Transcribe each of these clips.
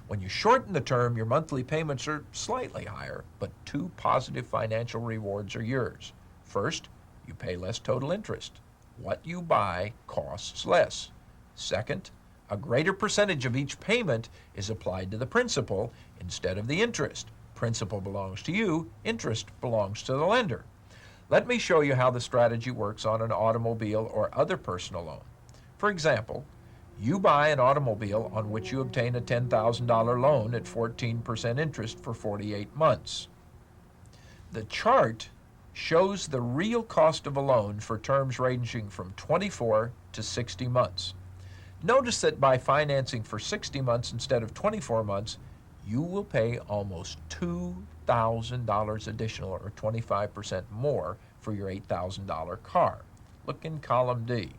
When you shorten the term, your monthly payments are slightly higher, but two positive financial rewards are yours. First, you pay less total interest. What you buy costs less. Second, a greater percentage of each payment is applied to the principal instead of the interest. Principal belongs to you, interest belongs to the lender. Let me show you how the strategy works on an automobile or other personal loan. For example, you buy an automobile on which you obtain a $10,000 loan at 14% interest for 48 months. The chart shows the real cost of a loan for terms ranging from 24 to 60 months. Notice that by financing for 60 months instead of 24 months, you will pay almost $2,000 additional, or 25% more, for your $8,000 car. Look in column D.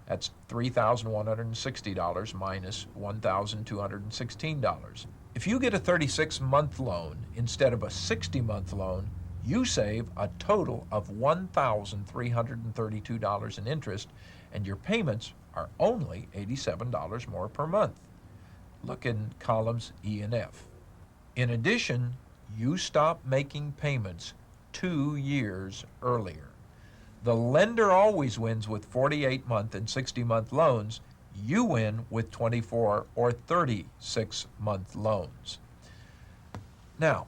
That's $3,160 minus $1,216. If you get a 36-month loan instead of a 60-month loan, you save a total of $1,332 in interest, and your payments are only $87 more per month. Look in columns E and F. In addition, you stop making payments 2 years earlier. The lender always wins with 48-month and 60-month loans. You win with 24 or 36-month loans. Now,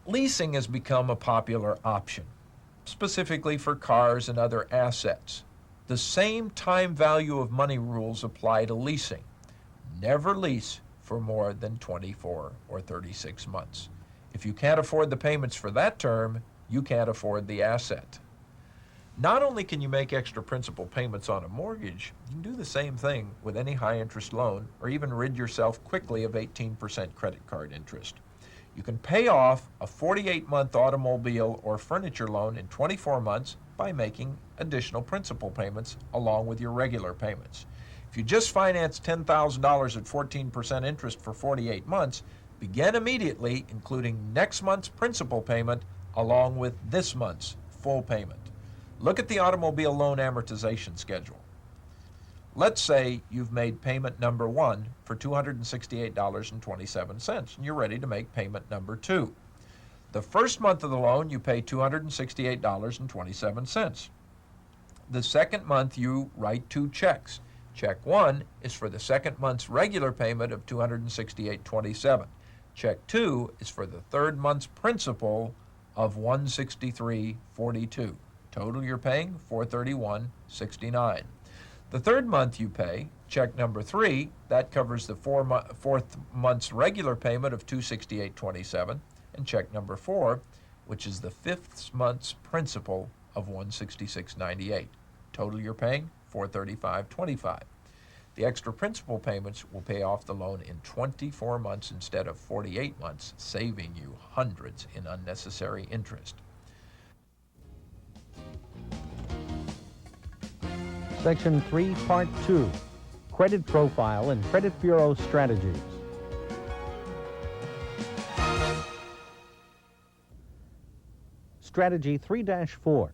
leasing has become a popular option, specifically for cars and other assets. The same time value of money rules apply to leasing. Never lease for more than 24 or 36 months. If you can't afford the payments for that term, you can't afford the asset. Not only can you make extra principal payments on a mortgage, you can do the same thing with any high-interest loan, or even rid yourself quickly of 18% credit card interest. You can pay off a 48-month automobile or furniture loan in 24 months by making additional principal payments along with your regular payments. If you just financed $10,000 at 14% interest for 48 months, begin immediately including next month's principal payment along with this month's full payment. Look at the automobile loan amortization schedule. Let's say you've made payment number 1 for $268.27, and you're ready to make payment number 2. The first month of the loan, you pay $268.27. The second month, you write 2 checks. Check 1 is for the second month's regular payment of $268.27. Check 2 is for the third month's principal of $163.42. Total you're paying $431.69. The third month you pay, check number 3, that covers the fourth month's regular payment of $268.27, and check number 4, which is the fifth month's principal of $166.98. Total you're paying $435.25. The extra principal payments will pay off the loan in 24 months instead of 48 months, saving you hundreds in unnecessary interest. Section 3, Part 2, Credit Profile and Credit Bureau Strategies. Strategy 3-4,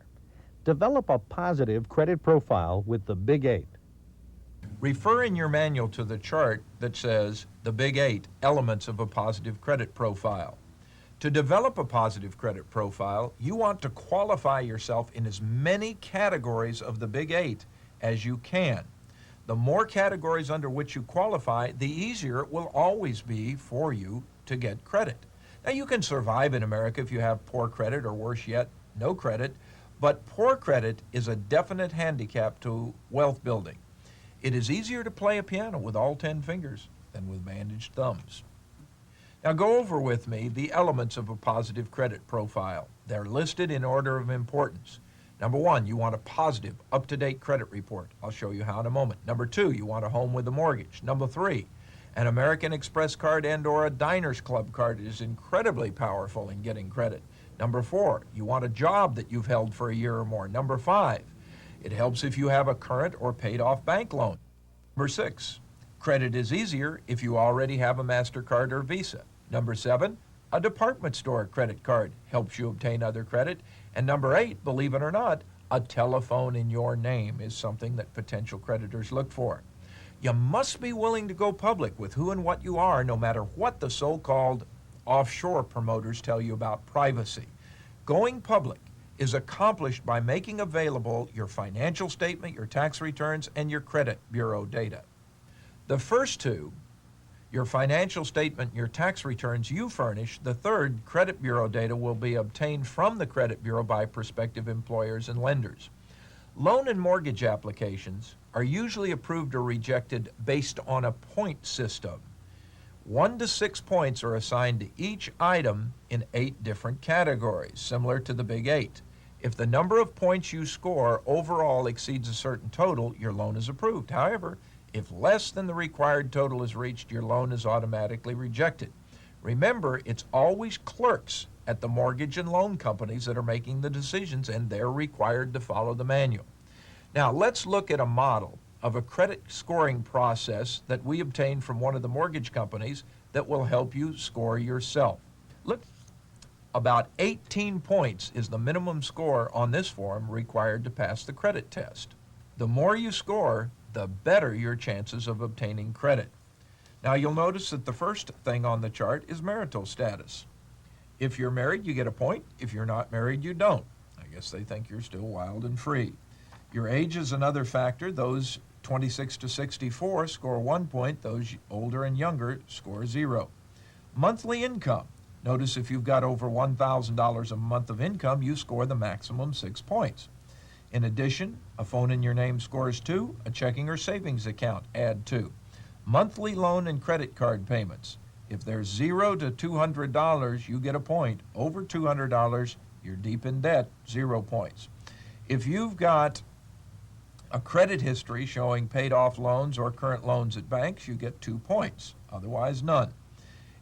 develop a positive credit profile with the Big 8. Refer in your manual to the chart that says the Big 8 elements of a positive credit profile. To develop a positive credit profile, you want to qualify yourself in as many categories of the Big 8 as you can. The more categories under which you qualify, the easier it will always be for you to get credit. Now, you can survive in America if you have poor credit, or worse yet, no credit, but poor credit is a definite handicap to wealth building. It is easier to play a piano with all 10 fingers than with bandaged thumbs. Now, go over with me the elements of a positive credit profile. They're listed in order of importance. Number 1, you want a positive, up-to-date credit report. I'll show you how in a moment. Number 2, you want a home with a mortgage. Number 3, an American Express card and or a Diners Club card is incredibly powerful in getting credit. Number 4, you want a job that you've held for a year or more. Number 5, it helps if you have a current or paid-off bank loan. Number 6, credit is easier if you already have a MasterCard or Visa. Number 7, a department store credit card helps you obtain other credit. And number 8, believe it or not, a telephone in your name is something that potential creditors look for. You must be willing to go public with who and what you are, no matter what the so-called offshore promoters tell you about privacy. Going public is accomplished by making available your financial statement, your tax returns, and your credit bureau data. The first two, your financial statement and your tax returns, you furnish. The third, credit bureau data, will be obtained from the credit bureau by prospective employers and lenders. Loan and mortgage applications are usually approved or rejected based on a point system. 1 to 6 points are assigned to each item in 8 different categories, similar to the Big 8. If the number of points you score overall exceeds a certain total, your loan is approved. However, if less than the required total is reached, your loan is automatically rejected. Remember, it's always clerks at the mortgage and loan companies that are making the decisions, and they're required to follow the manual. Now, let's look at a model of a credit scoring process that we obtained from one of the mortgage companies that will help you score yourself. Look, about 18 points is the minimum score on this form required to pass the credit test. The more you score, the better your chances of obtaining credit. Now, you'll notice that the first thing on the chart is marital status. If you're married, you get a point. If you're not married, you don't. I guess they think you're still wild and free. Your age is another factor. Those 26 to 64 score 1 point. Those older and younger score 0. Monthly income. Notice if you've got over $1,000 a month of income, you score the maximum 6 points. In addition, a phone in your name scores 2, a checking or savings account, add 2. Monthly loan and credit card payments. If there's $0 to $200, you get a point. Over $200, you're deep in debt, 0 points. If you've got a credit history showing paid off loans or current loans at banks, you get 2 points, otherwise none.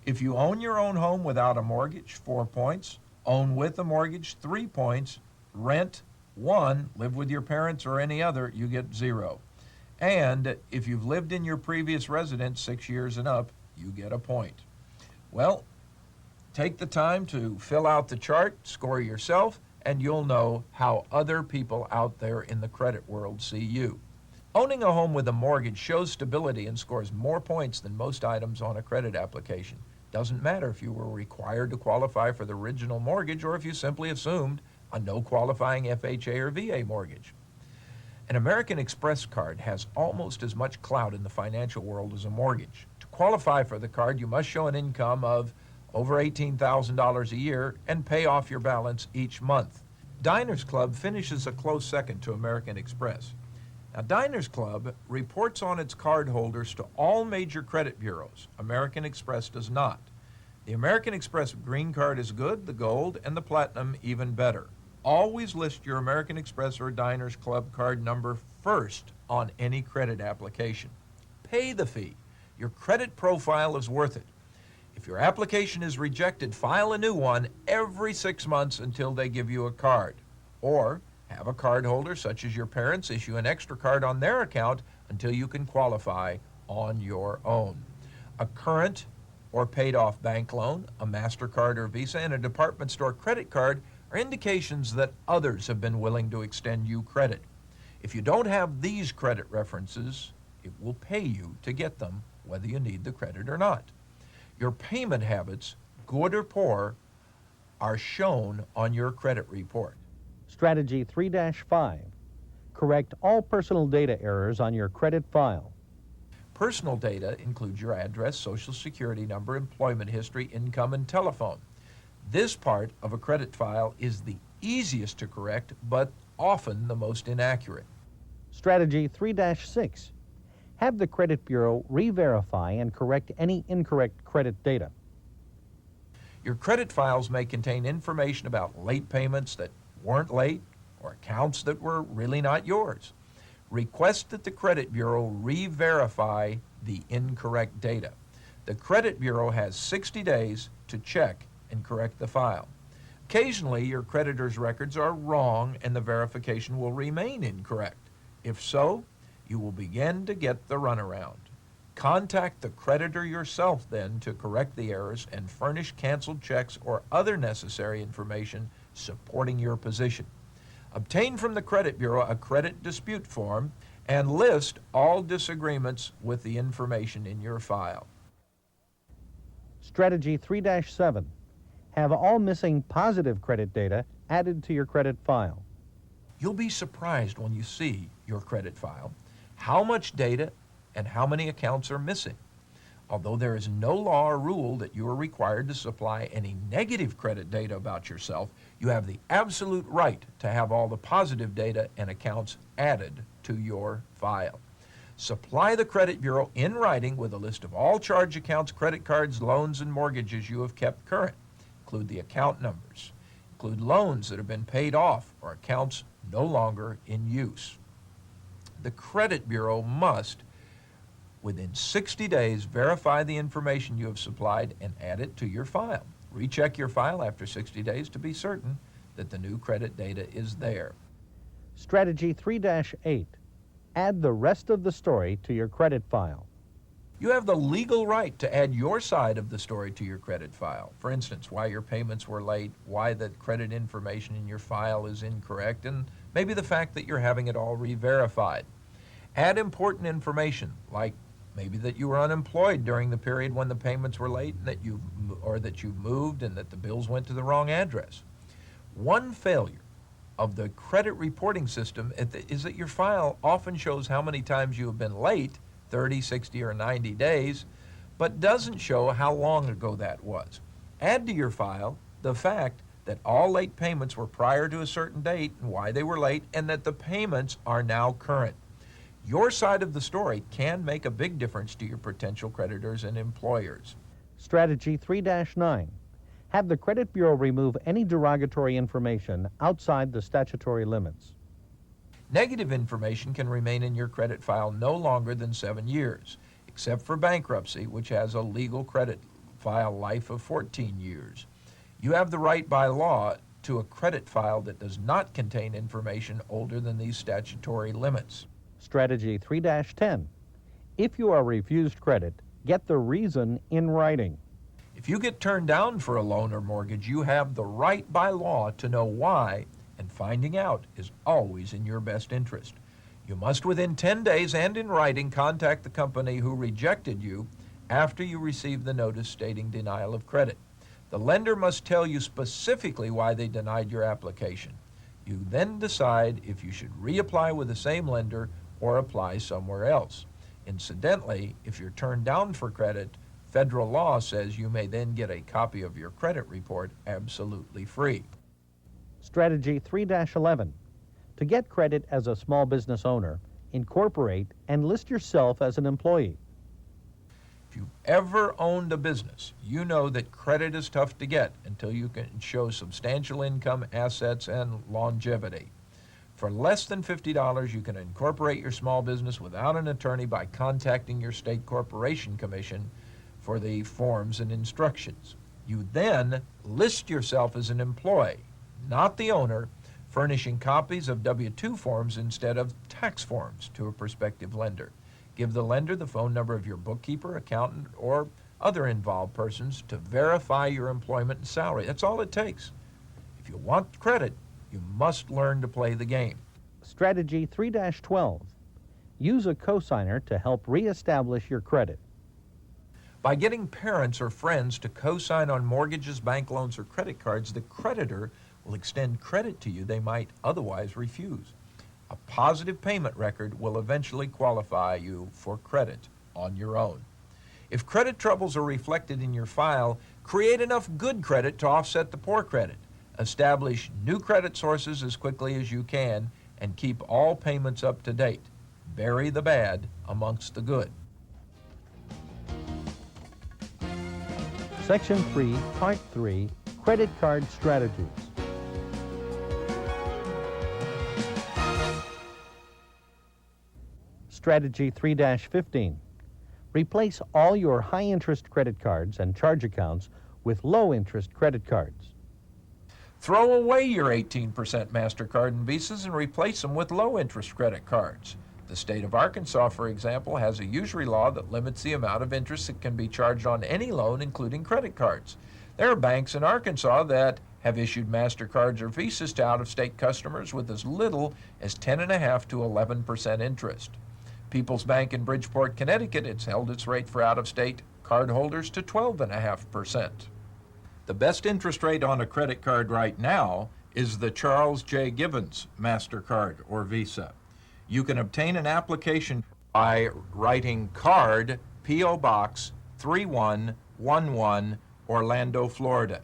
If you own your own home without a mortgage, 4 points. Own with a mortgage, 3 points. Rent, 1. Live with your parents or any other, you get 0. And if you've lived in your previous residence 6 years and up, you get a point. Well, take the time to fill out the chart, score yourself, and you'll know how other people out there in the credit world see you. Owning a home with a mortgage shows stability and scores more points than most items on a credit application. Doesn't matter if you were required to qualify for the original mortgage or if you simply assumed a no qualifying FHA or VA mortgage. An American Express card has almost as much clout in the financial world as a mortgage. To qualify for the card, you must show an income of over $18,000 a year and pay off your balance each month. Diners Club finishes a close second to American Express. Now, Diners Club reports on its cardholders to all major credit bureaus. American Express does not. The American Express Green Card is good, the Gold, and the Platinum even better. Always list your American Express or Diners Club card number first on any credit application. Pay the fee. Your credit profile is worth it. If your application is rejected, file a new one every 6 months until they give you a card. Or have a card holder, such as your parents, issue an extra card on their account until you can qualify on your own. A current or paid off bank loan, a MasterCard or Visa, and a department store credit card are indications that others have been willing to extend you credit. If you don't have these credit references, it will pay you to get them, whether you need the credit or not. Your payment habits, good or poor, are shown on your credit report. Strategy 3-5. Correct all personal data errors on your credit file. Personal data includes your address, social security number, employment history, income, and telephone. This part of a credit file is the easiest to correct, but often the most inaccurate. Strategy 3-6. Have the credit bureau re-verify and correct any incorrect credit data. Your credit files may contain information about late payments that weren't late or accounts that were really not yours. Request that the credit bureau re-verify the incorrect data. The credit bureau has 60 days to check and correct the file. Occasionally, your creditor's records are wrong and the verification will remain incorrect. If so, you will begin to get the runaround. Contact the creditor yourself then to correct the errors and furnish canceled checks or other necessary information supporting your position. Obtain from the credit bureau a credit dispute form and list all disagreements with the information in your file. Strategy 3-7. Have all missing positive credit data added to your credit file. You'll be surprised when you see your credit file how much data and how many accounts are missing. Although there is no law or rule that you are required to supply any negative credit data about yourself, you have the absolute right to have all the positive data and accounts added to your file. Supply the credit bureau in writing with a list of all charge accounts, credit cards, loans, and mortgages you have kept current. Include the account numbers. Include loans that have been paid off or accounts no longer in use. The credit bureau must, within 60 days, verify the information you have supplied and add it to your file. Recheck your file after 60 days to be certain that the new credit data is there. Strategy 3-8. Add the rest of the story to your credit file. You have the legal right to add your side of the story to your credit file. For instance, why your payments were late, why the credit information in your file is incorrect, and maybe the fact that you're having it all re-verified. Add important information like maybe that you were unemployed during the period when the payments were late, and that you've moved and that the bills went to the wrong address. One failure of the credit reporting system is that your file often shows how many times you have been late, 30, 60, or 90 days, but doesn't show how long ago that was. Add to your file the fact that all late payments were prior to a certain date and why they were late, and that the payments are now current. Your side of the story can make a big difference to your potential creditors and employers. Strategy 3-9. Have the credit bureau remove any derogatory information outside the statutory limits. Negative information can remain in your credit file no longer than 7 years, except for bankruptcy, which has a legal credit file life of 14 years. You have the right by law to a credit file that does not contain information older than these statutory limits. Strategy 3-10. If you are refused credit, get the reason in writing. If you get turned down for a loan or mortgage, you have the right by law to know why, and finding out is always in your best interest. You must, within 10 days and in writing, contact the company who rejected you after you receive the notice stating denial of credit. The lender must tell you specifically why they denied your application. You then decide if you should reapply with the same lender or apply somewhere else. Incidentally, if you're turned down for credit, federal law says you may then get a copy of your credit report absolutely free. Strategy 3-11. To get credit as a small business owner, incorporate and list yourself as an employee. If you've ever owned a business, you know that credit is tough to get until you can show substantial income, assets, and longevity. For less than $50, you can incorporate your small business without an attorney by contacting your state corporation commission for the forms and instructions. You then list yourself as an employee, not the owner, furnishing copies of W-2 forms instead of tax forms to a prospective lender. Give the lender the phone number of your bookkeeper, accountant, or other involved persons to verify your employment and salary. That's all it takes. If you want credit, you must learn to play the game. Strategy 3-12. Use a cosigner to help reestablish your credit. By getting parents or friends to co-sign on mortgages, bank loans, or credit cards, the creditor will extend credit to you they might otherwise refuse. A positive payment record will eventually qualify you for credit on your own. If credit troubles are reflected in your file, create enough good credit to offset the poor credit. Establish new credit sources as quickly as you can and keep all payments up to date. Bury the bad amongst the good. Section 3, Part 3, Credit Card Strategies. Strategy 3-15. Replace all your high-interest credit cards and charge accounts with low-interest credit cards. Throw away your 18% MasterCard and Visas and replace them with low-interest credit cards. The state of Arkansas, for example, has a usury law that limits the amount of interest that can be charged on any loan, including credit cards. There are banks in Arkansas that have issued MasterCards or Visas to out-of-state customers with as little as 10.5 to 11% interest. People's Bank in Bridgeport, Connecticut, it's held its rate for out-of-state cardholders to 12.5%. The best interest rate on a credit card right now is the Charles J. Gibbons MasterCard or Visa. You can obtain an application by writing card, P.O. Box 3111, Orlando, Florida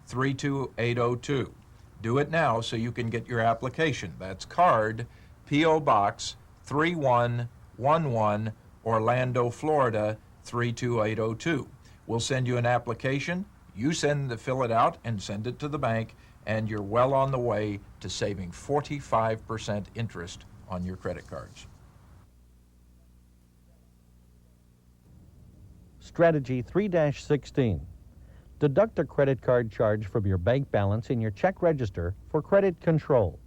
32802. Do it now so you can get your application. That's card, P.O. Box 3111, Orlando, Florida 32802. We'll send you an application. You fill it out and send it to the bank, and you're well on the way to saving 45% interest on your credit cards. Strategy 3-16. Deduct a credit card charge from your bank balance in your check register for credit control.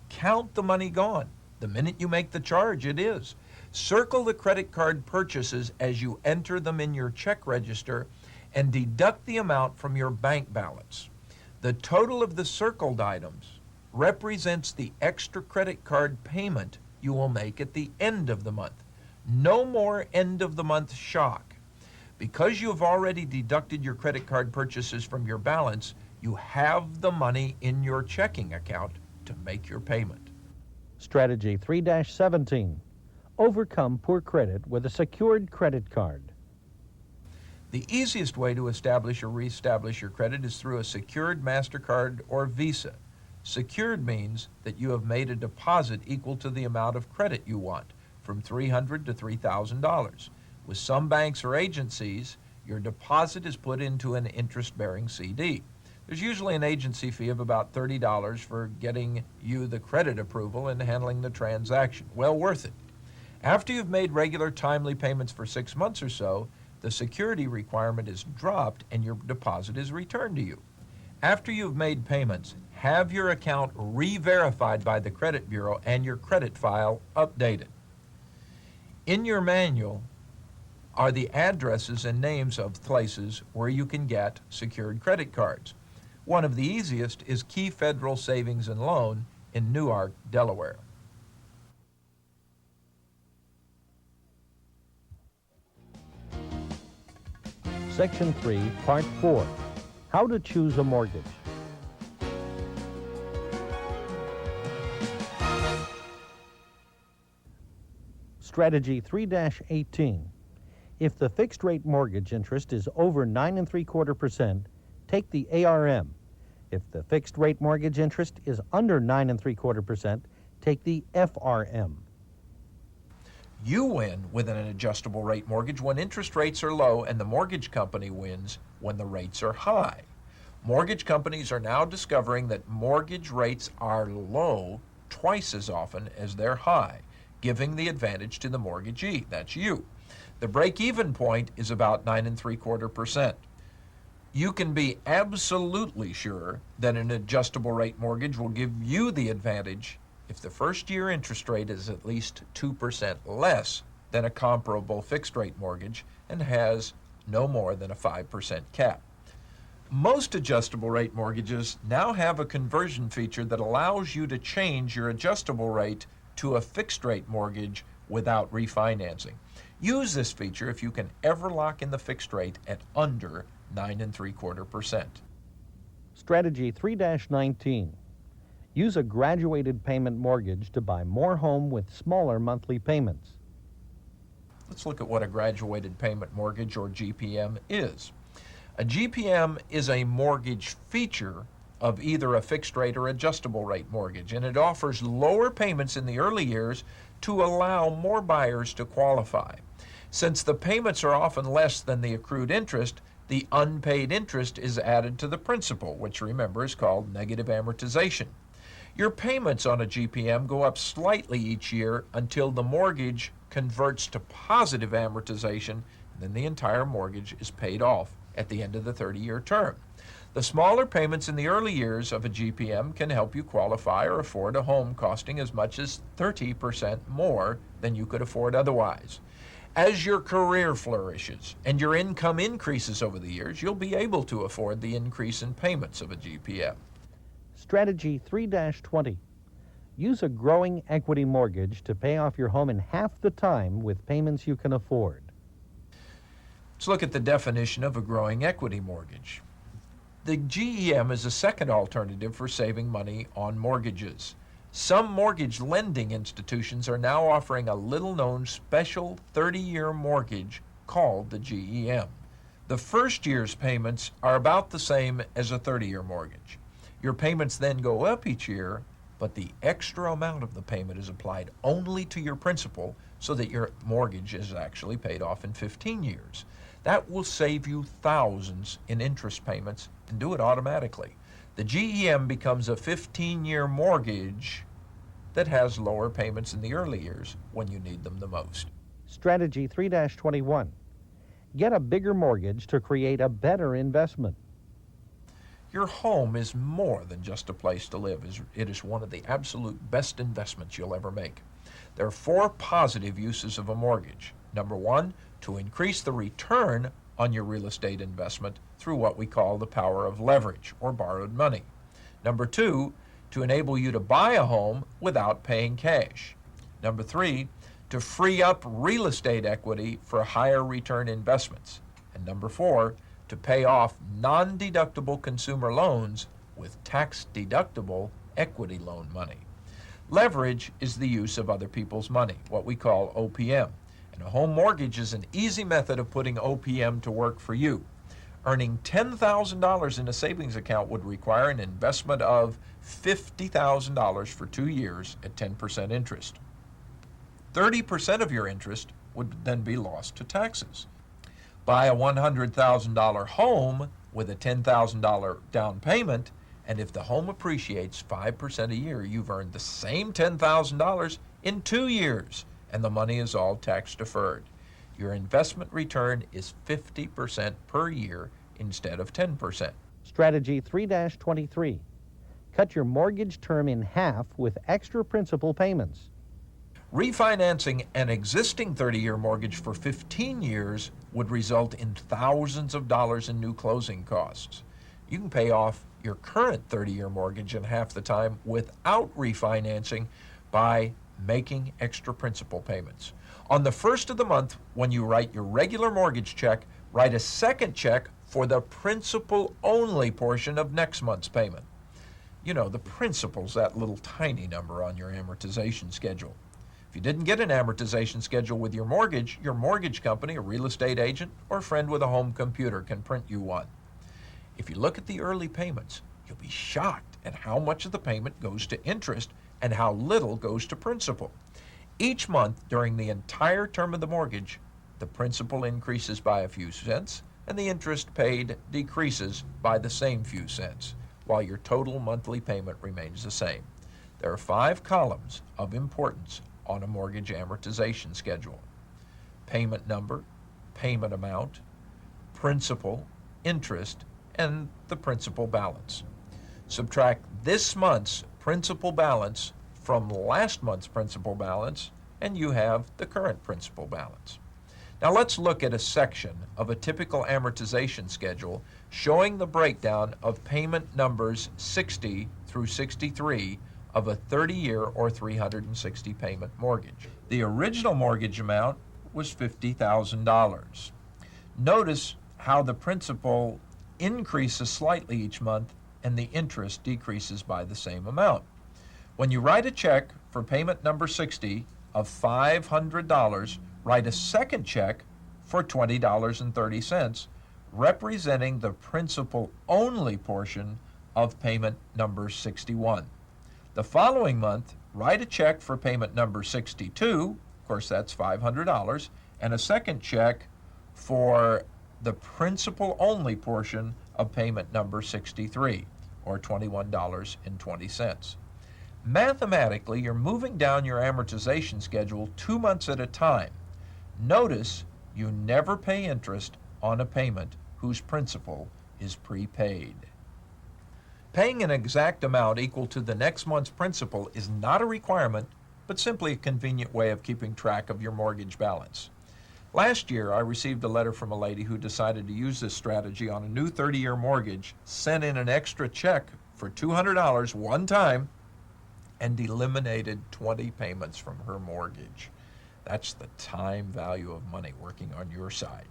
Count the money gone. The minute you make the charge, it is. Circle the credit card purchases as you enter them in your check register and deduct the amount from your bank balance. The total of the circled items represents the extra credit card payment you will make at the end of the month. No more end of the month shock. Because you have already deducted your credit card purchases from your balance, you have the money in your checking account to make your payment. Strategy 3-17. Overcome poor credit with a secured credit card. The easiest way to establish or reestablish your credit is through a secured MasterCard or Visa. Secured means that you have made a deposit equal to the amount of credit you want, from $300 to $3,000. With some banks or agencies, your deposit is put into an interest-bearing CD. There's usually an agency fee of about $30 for getting you the credit approval and handling the transaction. Well worth it. After you've made regular timely payments for 6 months or so, the security requirement is dropped and your deposit is returned to you. After you've made payments, have your account re-verified by the credit bureau and your credit file updated. In your manual are the addresses and names of places where you can get secured credit cards. One of the easiest is Key Federal Savings and Loan in Newark, Delaware. Section 3, Part 4. How to choose a mortgage. Strategy 3-18. If the fixed rate mortgage interest is over 9.75%, take the ARM. If the fixed rate mortgage interest is under 9.75%, take the FRM. You win with an adjustable rate mortgage when interest rates are low, and the mortgage company wins when the rates are high. Mortgage companies are now discovering that mortgage rates are low twice as often as they're high, giving the advantage to the mortgagee. That's you. The break-even point is about 9.75%. You can be absolutely sure that an adjustable rate mortgage will give you the advantage if the first year interest rate is at least 2% less than a comparable fixed rate mortgage and has no more than a 5% cap. Most adjustable rate mortgages now have a conversion feature that allows you to change your adjustable rate to a fixed rate mortgage without refinancing. Use this feature if you can ever lock in the fixed rate at under 9.75%. Strategy 3-19. Use a graduated payment mortgage to buy more home with smaller monthly payments. Let's look at what a graduated payment mortgage, or GPM, is. A GPM is a mortgage feature of either a fixed rate or adjustable rate mortgage, and it offers lower payments in the early years to allow more buyers to qualify. Since the payments are often less than the accrued interest, the unpaid interest is added to the principal, which, remember, is called negative amortization. Your payments on a GPM go up slightly each year until the mortgage converts to positive amortization, and then the entire mortgage is paid off at the end of the 30-year term. The smaller payments in the early years of a GPM can help you qualify or afford a home costing as much as 30% more than you could afford otherwise. As your career flourishes and your income increases over the years, you'll be able to afford the increase in payments of a GPM. Strategy 3-20. Use a growing equity mortgage to pay off your home in half the time with payments you can afford. Let's look at the definition of a growing equity mortgage. The GEM is a second alternative for saving money on mortgages. Some mortgage lending institutions are now offering a little-known special 30-year mortgage called the GEM. The first year's payments are about the same as a 30-year mortgage. Your payments then go up each year, but the extra amount of the payment is applied only to your principal so that your mortgage is actually paid off in 15 years. That will save you thousands in interest payments and do it automatically. The GEM becomes a 15-year mortgage that has lower payments in the early years when you need them the most. Strategy 3-21. Get a bigger mortgage to create a better investment. Your home is more than just a place to live. It is one of the absolute best investments you'll ever make. There are 4 positive uses of a mortgage. Number 1, to increase the return on your real estate investment through what we call the power of leverage or borrowed money. Number 2, to enable you to buy a home without paying cash. Number 3, to free up real estate equity for higher return investments. And number 4, to pay off non-deductible consumer loans with tax-deductible equity loan money. Leverage is the use of other people's money, what we call OPM. And a home mortgage is an easy method of putting OPM to work for you. Earning $10,000 in a savings account would require an investment of $50,000 for 2 years at 10% interest. 30% of your interest would then be lost to taxes. Buy a $100,000 home with a $10,000 down payment, and if the home appreciates 5% a year, you've earned the same $10,000 in 2 years, and the money is all tax deferred. Your investment return is 50% per year instead of 10%. Strategy 3-23. Cut your mortgage term in half with extra principal payments. Refinancing an existing 30-year mortgage for 15 years would result in thousands of dollars in new closing costs. You can pay off your current 30-year mortgage in half the time without refinancing by making extra principal payments. On the first of the month, when you write your regular mortgage check, write a second check for the principal-only portion of next month's payment. You know, the principal's that little tiny number on your amortization schedule. If you didn't get an amortization schedule with your mortgage company, a real estate agent, or a friend with a home computer can print you one. If you look at the early payments, you'll be shocked at how much of the payment goes to interest and how little goes to principal. Each month during the entire term of the mortgage, the principal increases by a few cents and the interest paid decreases by the same few cents, while your total monthly payment remains the same. There are 5 columns of importance on a mortgage amortization schedule: payment number, payment amount, principal, interest, and the principal balance. Subtract this month's principal balance from last month's principal balance, and you have the current principal balance. Now let's look at a section of a typical amortization schedule showing the breakdown of payment numbers 60 through 63 of a 30-year or 360 payment mortgage. The original mortgage amount was $50,000. Notice how the principal increases slightly each month and the interest decreases by the same amount. When you write a check for payment number 60 of $500, write a second check for $20.30, representing the principal-only portion of payment number 61. The following month, write a check for payment number 62, of course that's $500, and a second check for the principal-only portion of payment number 63, or $21.20. Mathematically, you're moving down your amortization schedule 2 months at a time. Notice you never pay interest on a payment whose principal is prepaid. Paying an exact amount equal to the next month's principal is not a requirement, but simply a convenient way of keeping track of your mortgage balance. Last year, I received a letter from a lady who decided to use this strategy on a new 30-year mortgage, sent in an extra check for $200 one time, and eliminated 20 payments from her mortgage. That's the time value of money working on your side.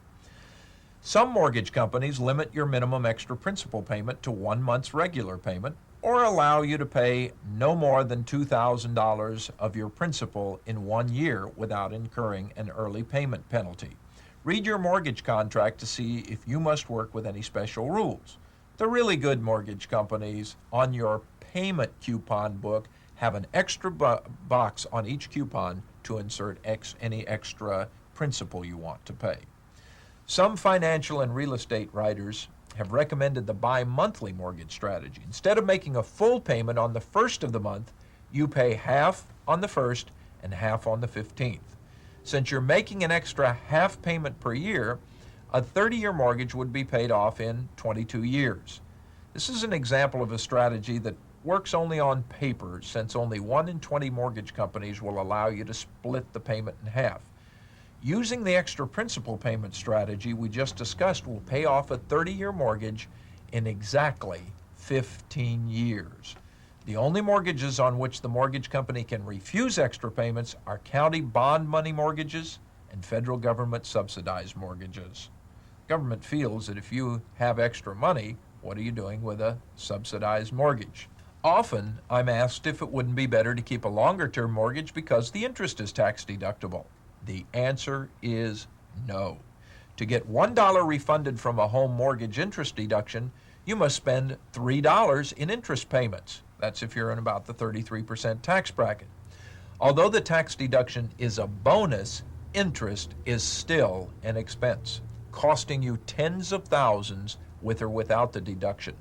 Some mortgage companies limit your minimum extra principal payment to 1 month's regular payment, or allow you to pay no more than $2,000 of your principal in 1 year without incurring an early payment penalty. Read your mortgage contract to see if you must work with any special rules. The really good mortgage companies on your payment coupon book have an extra box on each coupon to insert any extra principal you want to pay. Some financial and real estate writers have recommended the bi-monthly mortgage strategy. Instead of making a full payment on the first of the month, you pay half on the first and half on the 15th. Since you're making an extra half payment per year, a 30-year mortgage would be paid off in 22 years. This is an example of a strategy that works only on paper, since only 1 in 20 mortgage companies will allow you to split the payment in half. Using the extra principal payment strategy we just discussed will pay off a 30-year mortgage in exactly 15 years. The only mortgages on which the mortgage company can refuse extra payments are county bond money mortgages and federal government subsidized mortgages. Government feels that if you have extra money, what are you doing with a subsidized mortgage? Often, I'm asked if it wouldn't be better to keep a longer-term mortgage because the interest is tax deductible. The answer is no. To get $1 refunded from a home mortgage interest deduction, you must spend $3 in interest payments. That's if you're in about the 33% tax bracket. Although the tax deduction is a bonus, interest is still an expense, costing you tens of thousands with or without the deduction.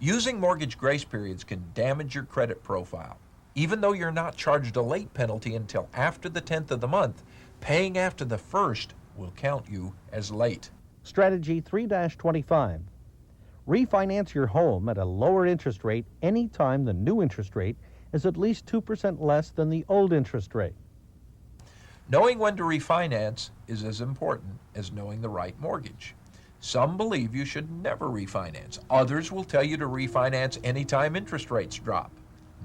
Using mortgage grace periods can damage your credit profile. Even though you're not charged a late penalty until after the 10th of the month, paying after the 1st will count you as late. Strategy 3-25. Refinance your home at a lower interest rate anytime the new interest rate is at least 2% less than the old interest rate. Knowing when to refinance is as important as knowing the right mortgage. Some believe you should never refinance. Others will tell you to refinance anytime interest rates drop.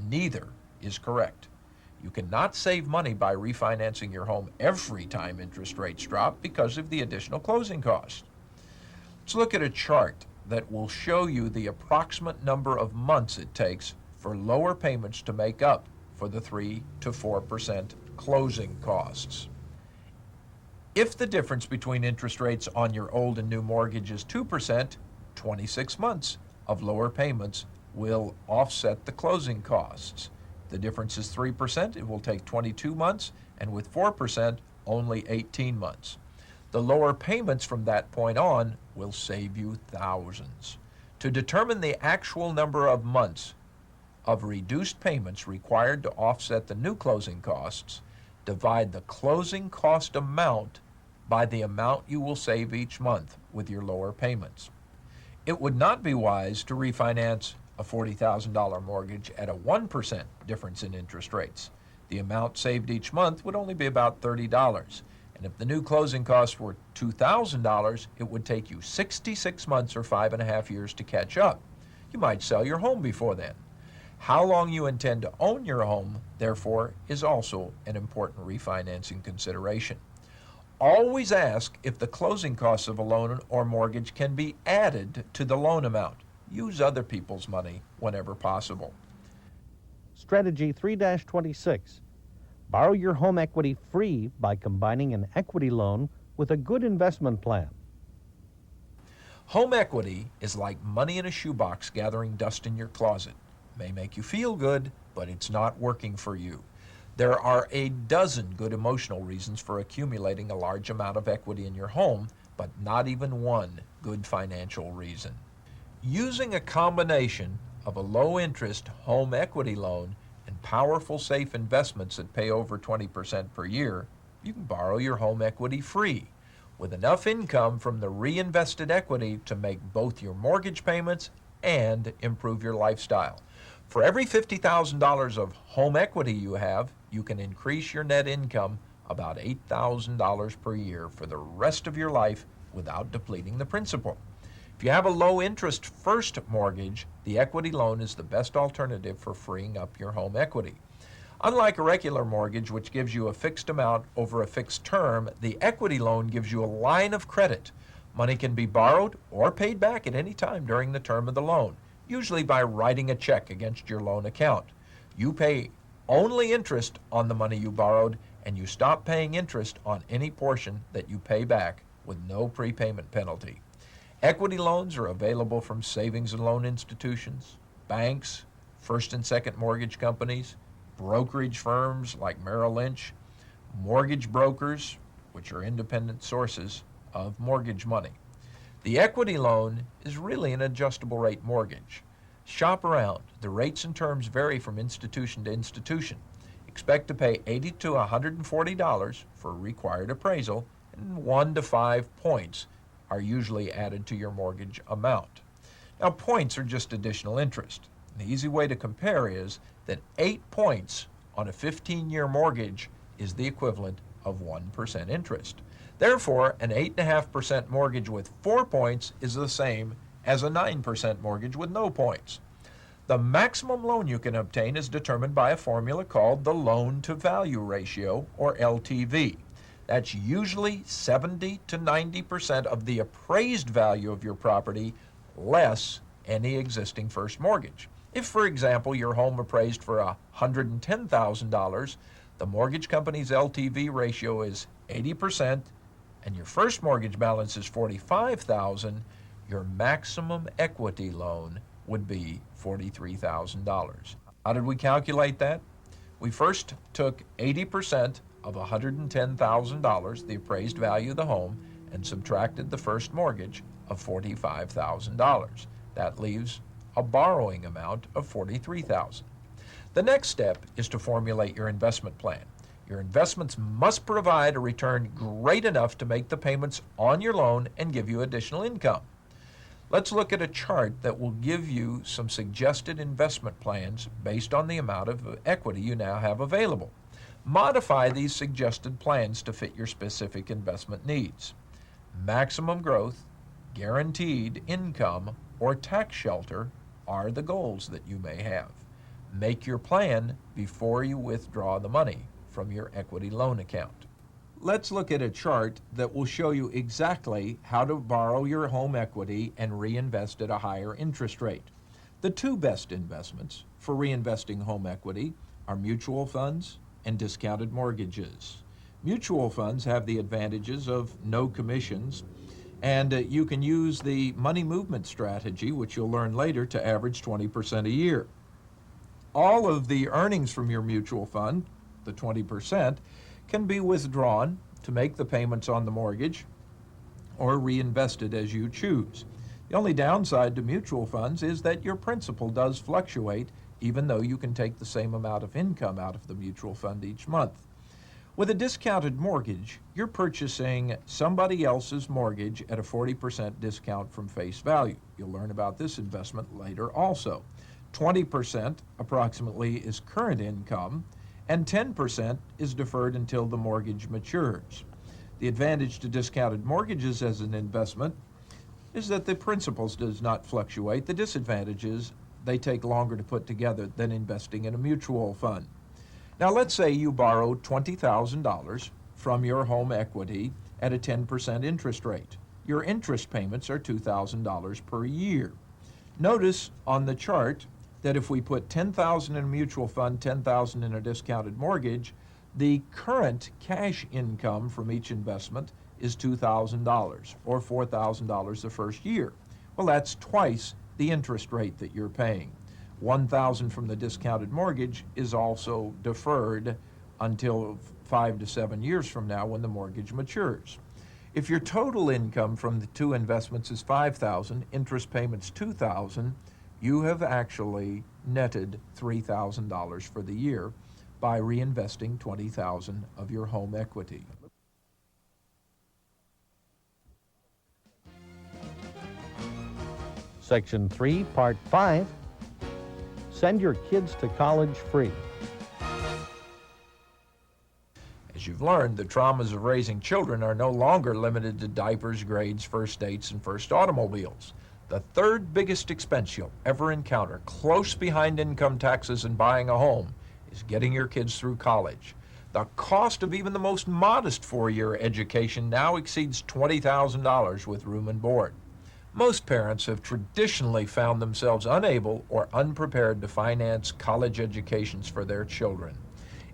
Neither is correct. You cannot save money by refinancing your home every time interest rates drop because of the additional closing costs. Let's look at a chart that will show you the approximate number of months it takes for lower payments to make up for the 3 to 4% closing costs. If the difference between interest rates on your old and new mortgage is 2%, 26 months of lower payments will offset the closing costs. If the difference is 3%, it will take 22 months, and with 4%, only 18 months. The lower payments from that point on will save you thousands. To determine the actual number of months of reduced payments required to offset the new closing costs, divide the closing cost amount by the amount you will save each month with your lower payments. It would not be wise to refinance a $40,000 mortgage at a 1% difference in interest rates. The amount saved each month would only be about $30. And if the new closing costs were $2,000, it would take you 66 months or 5.5 years to catch up. You might sell your home before then. How long you intend to own your home, therefore, is also an important refinancing consideration. Always ask if the closing costs of a loan or mortgage can be added to the loan amount. Use other people's money whenever possible. Strategy 3-26. Borrow your home equity free by combining an equity loan with a good investment plan. Home equity is like money in a shoebox gathering dust in your closet. It may make you feel good, but it's not working for you. There are a dozen good emotional reasons for accumulating a large amount of equity in your home, but not even one good financial reason. Using a combination of a low-interest home equity loan and powerful safe investments that pay over 20% per year, you can borrow your home equity free, with enough income from the reinvested equity to make both your mortgage payments and improve your lifestyle. For every $50,000 of home equity you have, you can increase your net income about $8,000 per year for the rest of your life without depleting the principal. If you have a low interest first mortgage, the equity loan is the best alternative for freeing up your home equity. Unlike a regular mortgage, which gives you a fixed amount over a fixed term, the equity loan gives you a line of credit. Money can be borrowed or paid back at any time during the term of the loan, usually by writing a check against your loan account. You pay only interest on the money you borrowed, and you stop paying interest on any portion that you pay back with no prepayment penalty. Equity loans are available from savings and loan institutions, banks, first and second mortgage companies, brokerage firms like Merrill Lynch, mortgage brokers, which are independent sources of mortgage money. The equity loan is really an adjustable rate mortgage. Shop around. The rates and terms vary from institution to institution. Expect to pay $80 to $140 for required appraisal, and 1 to 5 points are usually added to your mortgage amount. Now, points are just additional interest. The easy way to compare is that 8 points on a 15-year mortgage is the equivalent of 1% interest. Therefore, an 8.5% mortgage with 4 points is the same as a 9% mortgage with no points. The maximum loan you can obtain is determined by a formula called the loan-to-value ratio, or LTV. That's usually 70 to 90% of the appraised value of your property, less any existing first mortgage. If, for example, your home appraised for $110,000, the mortgage company's LTV ratio is 80%, and your first mortgage balance is $45,000, your maximum equity loan would be $43,000. How did we calculate that? We first took 80% of $110,000, the appraised value of the home, and subtracted the first mortgage of $45,000. That leaves a borrowing amount of $43,000. The next step is to formulate your investment plan. Your investments must provide a return great enough to make the payments on your loan and give you additional income. Let's look at a chart that will give you some suggested investment plans based on the amount of equity you now have available. Modify these suggested plans to fit your specific investment needs. Maximum growth, guaranteed income, or tax shelter are the goals that you may have. Make your plan before you withdraw the money from your equity loan account. Let's look at a chart that will show you exactly how to borrow your home equity and reinvest at a higher interest rate. The two best investments for reinvesting home equity are mutual funds and discounted mortgages. Mutual funds have the advantages of no commissions, and you can use the money movement strategy, which you'll learn later, to average 20% a year. All of the earnings from your mutual fund, the 20%, can be withdrawn to make the payments on the mortgage or reinvested as you choose. The only downside to mutual funds is that your principal does fluctuate, even though you can take the same amount of income out of the mutual fund each month. With a discounted mortgage, you're purchasing somebody else's mortgage at a 40% discount from face value. You'll learn about this investment later also. 20% approximately is current income, and 10% is deferred until the mortgage matures. The advantage to discounted mortgages as an investment is that the principal does not fluctuate. The disadvantage is they take longer to put together than investing in a mutual fund. Now let's say you borrowed $20,000 from your home equity at a 10% interest rate. Your interest payments are $2,000 per year. Notice on the chart that if we put $10,000 in a mutual fund, $10,000 in a discounted mortgage, the current cash income from each investment is $2,000 or $4,000 the first year. Well, that's twice the interest rate that you're paying. $1,000 from the discounted mortgage is also deferred until 5 to 7 years from now when the mortgage matures. If your total income from the two investments is $5,000, interest payments $2,000, you have actually netted $3,000 for the year by reinvesting $20,000 of your home equity. Section 3, Part 5, Send your kids to college free. As you've learned, the traumas of raising children are no longer limited to diapers, grades, first dates, and first automobiles. The third biggest expense you'll ever encounter, close behind income taxes and buying a home, is getting your kids through college. The cost of even the most modest four-year education now exceeds $20,000 with room and board. Most parents have traditionally found themselves unable or unprepared to finance college educations for their children.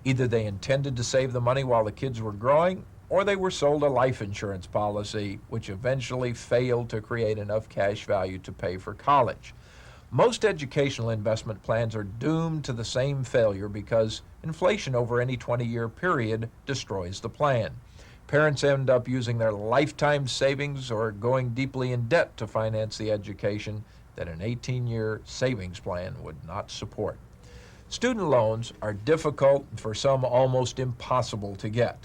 Either they intended to save the money while the kids were growing, or they were sold a life insurance policy, which eventually failed to create enough cash value to pay for college. Most educational investment plans are doomed to the same failure because inflation over any 20-year period destroys the plan. Parents end up using their lifetime savings or going deeply in debt to finance the education that an 18-year savings plan would not support. Student loans are difficult and for some almost impossible to get.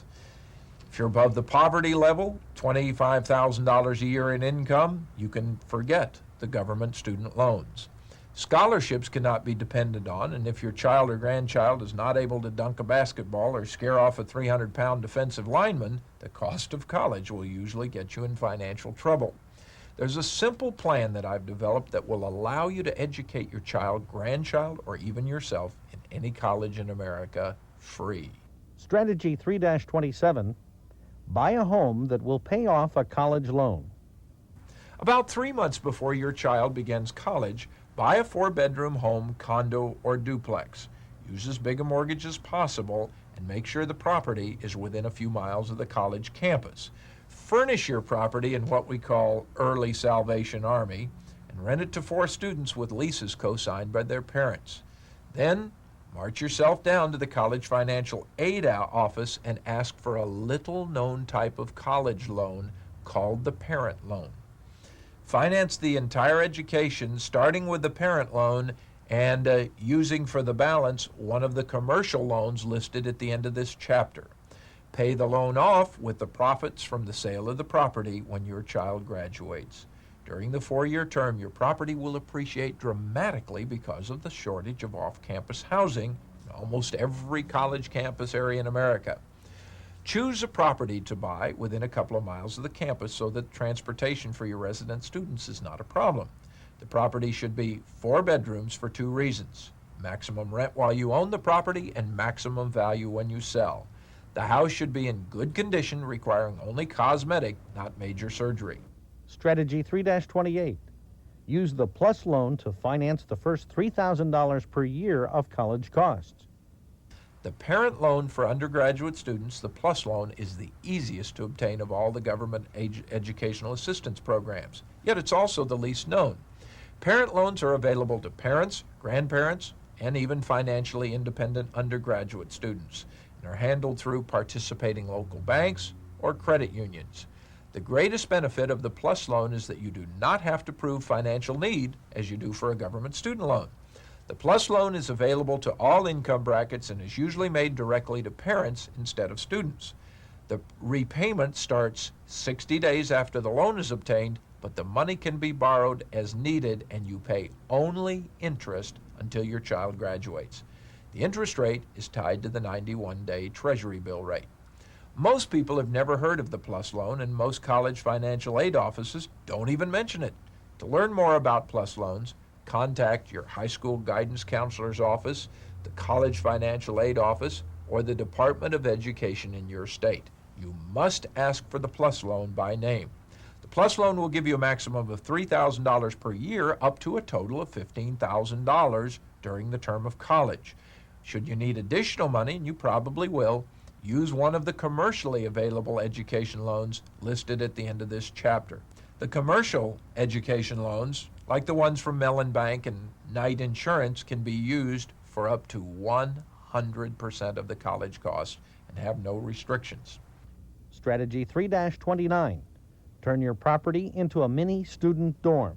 If you're above the poverty level, $25,000 a year in income, you can forget the government student loans. Scholarships cannot be depended on, and if your child or grandchild is not able to dunk a basketball or scare off a 300-pound defensive lineman, the cost of college will usually get you in financial trouble. There's a simple plan that I've developed that will allow you to educate your child, grandchild, or even yourself in any college in America free. Strategy 3-27, buy a home that will pay off a college loan. About 3 months before your child begins college, buy a 4-bedroom home, condo, or duplex. Use as big a mortgage as possible and make sure the property is within a few miles of the college campus. Furnish your property in what we call Early Salvation Army and rent it to 4 students with leases co-signed by their parents. Then march yourself down to the College Financial Aid office and ask for a little-known type of college loan called the parent loan. Finance the entire education, starting with the parent loan and using for the balance one of the commercial loans listed at the end of this chapter. Pay the loan off with the profits from the sale of the property when your child graduates. During the 4-year term, your property will appreciate dramatically because of the shortage of off-campus housing in almost every college campus area in America. Choose a property to buy within a couple of miles of the campus so that transportation for your resident students is not a problem. The property should be 4 bedrooms for 2 reasons: maximum rent while you own the property and maximum value when you sell. The house should be in good condition, requiring only cosmetic, not major surgery. Strategy 3-28, use the PLUS loan to finance the first $3,000 per year of college costs. The parent loan for undergraduate students, the PLUS loan, is the easiest to obtain of all the government educational assistance programs, yet it's also the least known. Parent loans are available to parents, grandparents, and even financially independent undergraduate students, and are handled through participating local banks or credit unions. The greatest benefit of the PLUS loan is that you do not have to prove financial need as you do for a government student loan. The PLUS loan is available to all income brackets and is usually made directly to parents instead of students. The repayment starts 60 days after the loan is obtained, but the money can be borrowed as needed and you pay only interest until your child graduates. The interest rate is tied to the 91-day Treasury bill rate. Most people have never heard of the PLUS loan, and most college financial aid offices don't even mention it. To learn more about PLUS loans, contact your high school guidance counselor's office, the college financial aid office, or the Department of Education in your state. You must ask for the PLUS loan by name. The PLUS loan will give you a maximum of $3,000 per year, up to a total of $15,000 during the term of college. Should you need additional money, and you probably will, use one of the commercially available education loans listed at the end of this chapter. The commercial education loans, like the ones from Mellon Bank and Knight Insurance, can be used for up to 100% of the college cost and have no restrictions. Strategy 3-29, turn your property into a mini student dorm.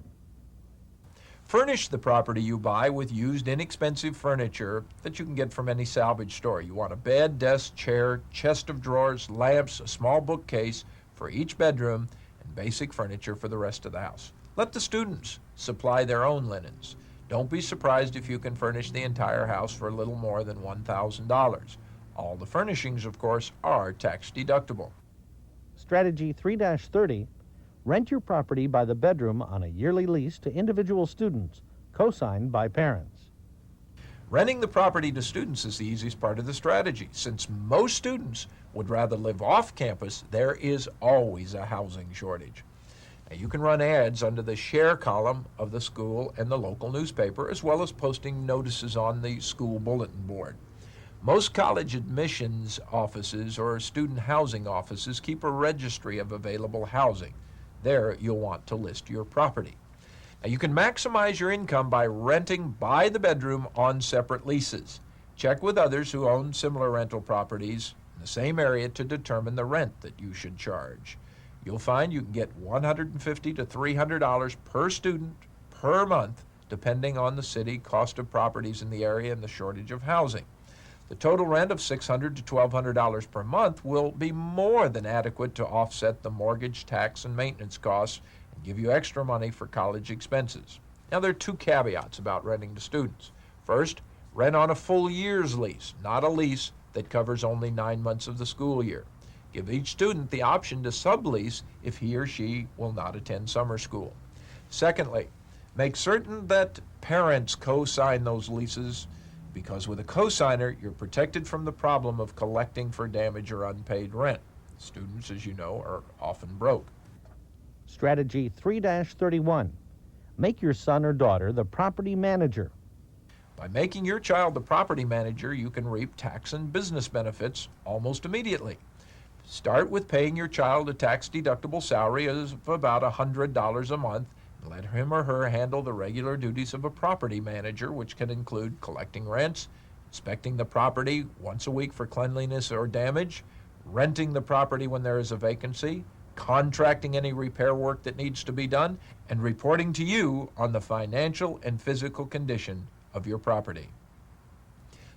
Furnish the property you buy with used, inexpensive furniture that you can get from any salvage store. You want a bed, desk, chair, chest of drawers, lamps, a small bookcase for each bedroom, and basic furniture for the rest of the house. Let the students supply their own linens. Don't be surprised if you can furnish the entire house for a little more than $1,000. All the furnishings, of course, are tax deductible. Strategy 3-30, rent your property by the bedroom on a yearly lease to individual students, co-signed by parents. Renting the property to students is the easiest part of the strategy. Since most students would rather live off campus, there is always a housing shortage. Now, you can run ads under the share column of the school and the local newspaper, as well as posting notices on the school bulletin board. Most college admissions offices or student housing offices keep a registry of available housing. There you'll want to list your property. Now, you can maximize your income by renting by the bedroom on separate leases. Check with others who own similar rental properties in the same area to determine the rent that you should charge. You'll find you can get $150 to $300 per student per month, depending on the city, cost of properties in the area, and the shortage of housing. The total rent of $600 to $1,200 per month will be more than adequate to offset the mortgage, tax, and maintenance costs and give you extra money for college expenses. Now, there are two caveats about renting to students. First, rent on a full year's lease, not a lease that covers only 9 months of the school year. Give each student the option to sublease if he or she will not attend summer school. Secondly, make certain that parents co-sign those leases, because with a co-signer, you're protected from the problem of collecting for damage or unpaid rent. Students, as you know, are often broke. Strategy 3-31, make your son or daughter the property manager. By making your child the property manager, you can reap tax and business benefits almost immediately. Start with paying your child a tax-deductible salary of about $100 a month. Let him or her handle the regular duties of a property manager, which can include collecting rents, inspecting the property once a week for cleanliness or damage, renting the property when there is a vacancy, contracting any repair work that needs to be done, and reporting to you on the financial and physical condition of your property.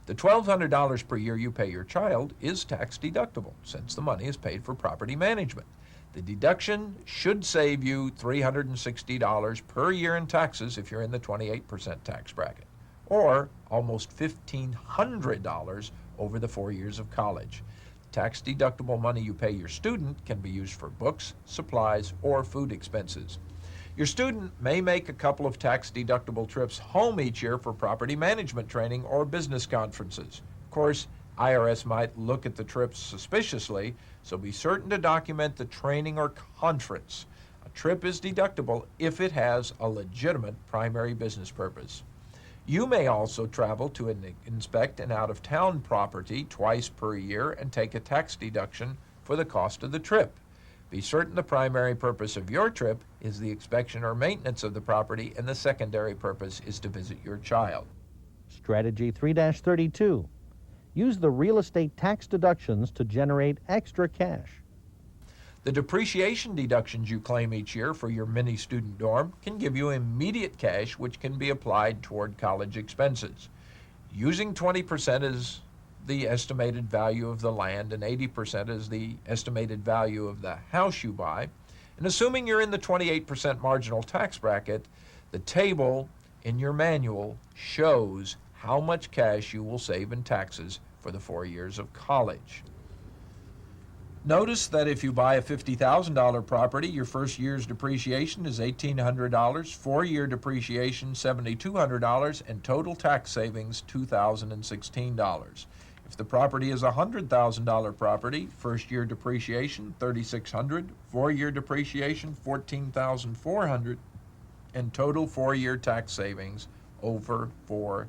The $1,200 per year you pay your child is tax deductible, since the money is paid for property management. The deduction should save you $360 per year in taxes if you're in the 28% tax bracket, or almost $1,500 over the 4 years of college. Tax deductible money you pay your student can be used for books, supplies, or food expenses. Your student may make a couple of tax deductible trips home each year for property management training or business conferences. Of course, IRS might look at the trips suspiciously, so be certain to document the training or conference. A trip is deductible if it has a legitimate primary business purpose. You may also travel to inspect an out-of-town property twice per year and take a tax deduction for the cost of the trip. Be certain the primary purpose of your trip is the inspection or maintenance of the property, and the secondary purpose is to visit your child. Strategy 3-32, use the real estate tax deductions to generate extra cash. The depreciation deductions you claim each year for your mini student dorm can give you immediate cash, which can be applied toward college expenses. Using 20% as the estimated value of the land and 80% as the estimated value of the house you buy, and assuming you're in the 28% marginal tax bracket, the table in your manual shows how much cash you will save in taxes for the 4 years of college. Notice that if you buy a $50,000 property, your first year's depreciation is $1,800, 4-year depreciation $7,200, and total tax savings $2,016. If the property is a $100,000 property, first year depreciation $3,600, 4-year depreciation $14,400, and total 4-year tax savings over $4,000.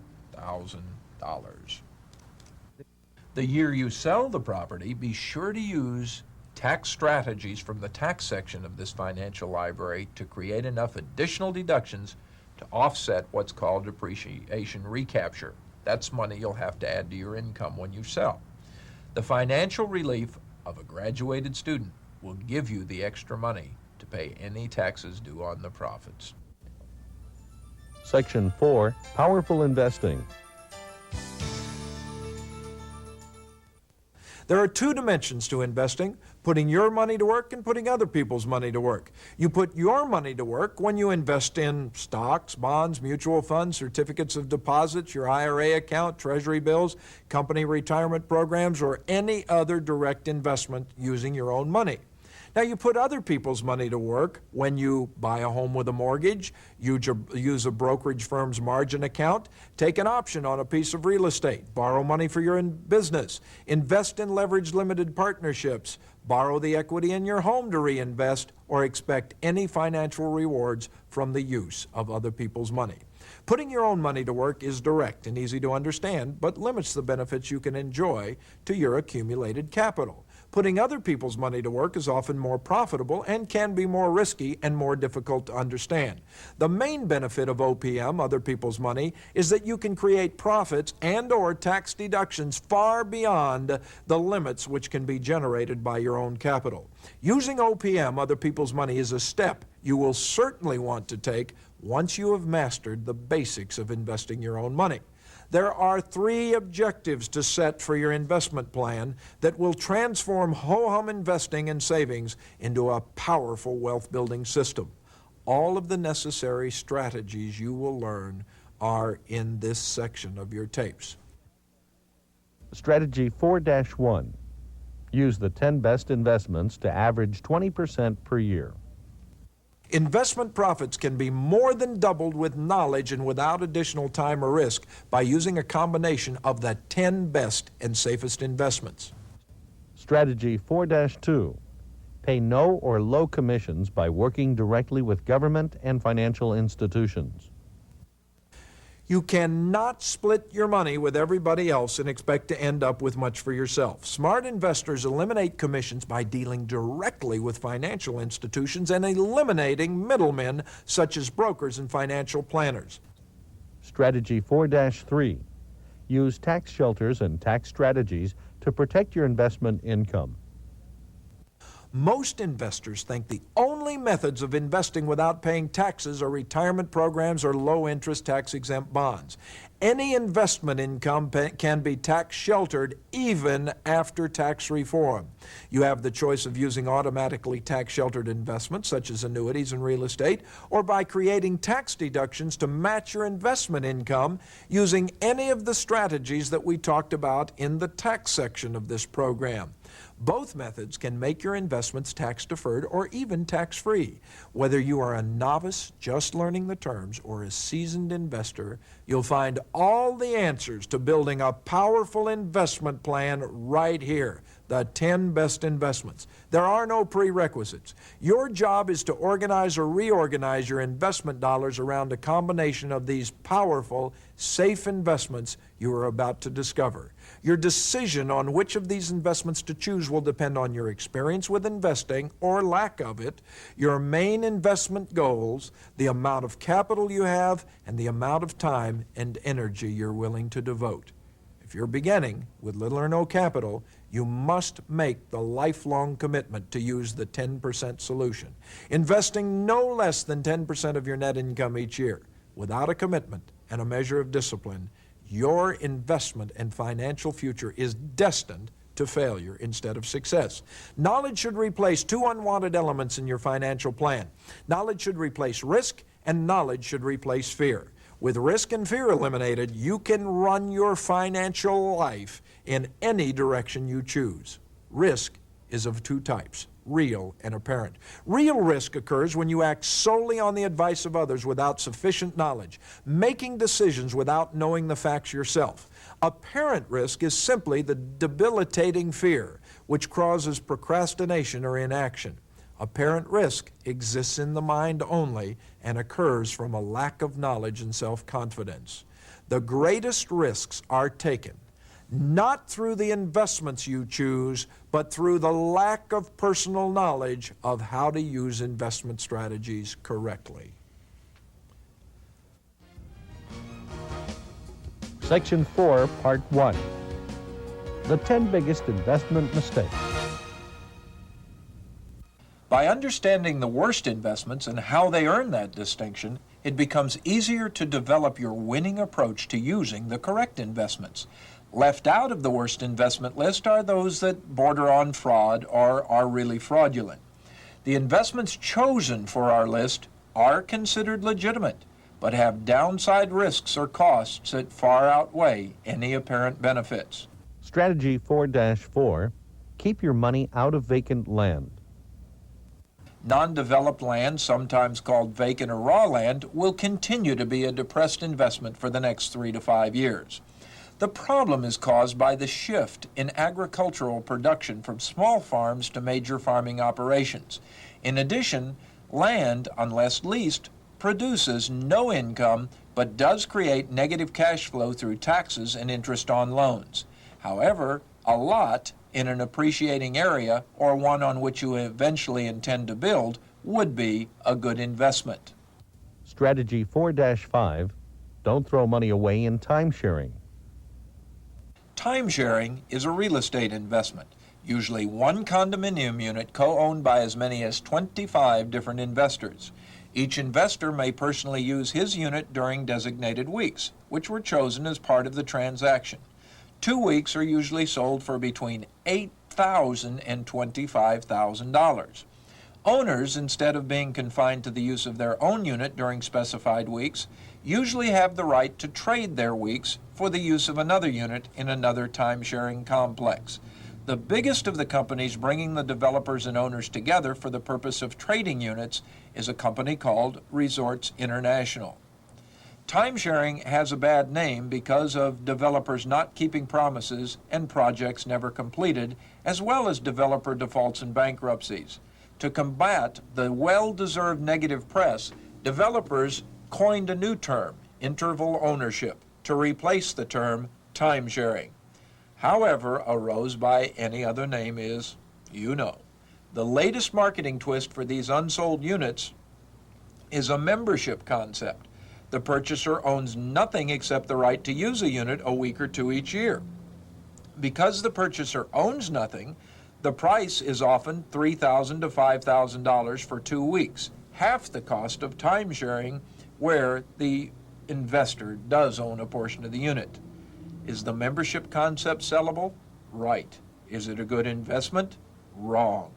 The year you sell the property, be sure to use tax strategies from the tax section of this financial library to create enough additional deductions to offset what's called depreciation recapture. That's money you'll have to add to your income when you sell. The financial relief of a graduated student will give you the extra money to pay any taxes due on the profits. Section 4, Powerful Investing. There are two dimensions to investing. putting your money to work and putting other people's money to work. You put your money to work when you invest in stocks, bonds, mutual funds, certificates of deposits, your IRA account, treasury bills, company retirement programs, or any other direct investment using your own money. Now, you put other people's money to work when you buy a home with a mortgage, use a brokerage firm's margin account, take an option on a piece of real estate, borrow money for your business, invest in leveraged limited partnerships, borrow the equity in your home to reinvest, or expect any financial rewards from the use of other people's money. Putting your own money to work is direct and easy to understand, but limits the benefits you can enjoy to your accumulated capital. Putting other people's money to work is often more profitable and can be more risky and more difficult to understand. The main benefit of OPM, other people's money, is that you can create profits and/or tax deductions far beyond the limits which can be generated by your own capital. Using OPM, other people's money, is a step you will certainly want to take once you have mastered the basics of investing your own money. There are 3 objectives to set for your investment plan that will transform ho-hum investing and savings into a powerful wealth-building system. All of the necessary strategies you will learn are in this section of your tapes. Strategy 4-1. Use the 10 best investments to average 20% per year. Investment profits can be more than doubled with knowledge and without additional time or risk by using a combination of the 10 best and safest investments. Strategy 4-2. Pay no or low commissions by working directly with government and financial institutions. You cannot split your money with everybody else and expect to end up with much for yourself. Smart investors eliminate commissions by dealing directly with financial institutions and eliminating middlemen such as brokers and financial planners. Strategy 4-3. Use tax shelters and tax strategies to protect your investment income. Most investors think the only methods of investing without paying taxes are retirement programs or low-interest tax-exempt bonds. Any investment income can be tax-sheltered even after tax reform. You have the choice of using automatically tax-sheltered investments such as annuities and real estate, or by creating tax deductions to match your investment income using any of the strategies that we talked about in the tax section of this program. Both methods can make your investments tax-deferred or even tax-free. Whether you are a novice just learning the terms or a seasoned investor, you'll find all the answers to building a powerful investment plan right here. The 10 best investments. There are no prerequisites. Your job is to organize or reorganize your investment dollars around a combination of these powerful, safe investments you are about to discover. Your decision on which of these investments to choose will depend on your experience with investing or lack of it, your main investment goals, the amount of capital you have, and the amount of time and energy you're willing to devote. If you're beginning with little or no capital, you must make the lifelong commitment to use the 10% solution, investing no less than 10% of your net income each year. Without a commitment and a measure of discipline, your investment and financial future is destined to failure instead of success. Knowledge should replace 2 unwanted elements in your financial plan. Knowledge should replace risk, and knowledge should replace fear. With risk and fear eliminated, you can run your financial life in any direction you choose. Risk is of 2 types, real and apparent. Real risk occurs when you act solely on the advice of others without sufficient knowledge, making decisions without knowing the facts yourself. Apparent risk is simply the debilitating fear which causes procrastination or inaction. Apparent risk exists in the mind only and occurs from a lack of knowledge and self-confidence. The greatest risks are taken not through the investments you choose, but through the lack of personal knowledge of how to use investment strategies correctly. Section 4, Part 1. The 10 biggest investment mistakes. By understanding the worst investments and how they earn that distinction, it becomes easier to develop your winning approach to using the correct investments. Left out of the worst investment list are those that border on fraud or are really fraudulent. The investments chosen for our list are considered legitimate, but have downside risks or costs that far outweigh any apparent benefits. Strategy 4-4, keep your money out of vacant land. Non-developed land, sometimes called vacant or raw land, will continue to be a depressed investment for the next 3 to 5 years. The problem is caused by the shift in agricultural production from small farms to major farming operations. In addition, land, unless leased, produces no income but does create negative cash flow through taxes and interest on loans. However, a lot in an appreciating area or one on which you eventually intend to build would be a good investment. Strategy 4-5, don't throw money away in timesharing. Timesharing is a real estate investment, usually one condominium unit co-owned by as many as 25 different investors. Each investor may personally use his unit during designated weeks, which were chosen as part of the transaction. 2 weeks are usually sold for between $8,000 and $25,000. Owners, instead of being confined to the use of their own unit during specified weeks, usually have the right to trade their weeks for the use of another unit in another timesharing complex. The biggest of the companies bringing the developers and owners together for the purpose of trading units is a company called Resorts International. Timesharing has a bad name because of developers not keeping promises and projects never completed, as well as developer defaults and bankruptcies. To combat the well-deserved negative press, developers coined a new term, interval ownership, to replace the term timesharing. However, a rose by any other name is, you know. The latest marketing twist for these unsold units is a membership concept. The purchaser owns nothing except the right to use a unit a week or two each year. Because the purchaser owns nothing, the price is often $3,000 to $5,000 for 2 weeks, half the cost of timesharing where the investor does own a portion of the unit. Is the membership concept sellable? Right. Is it a good investment? Wrong.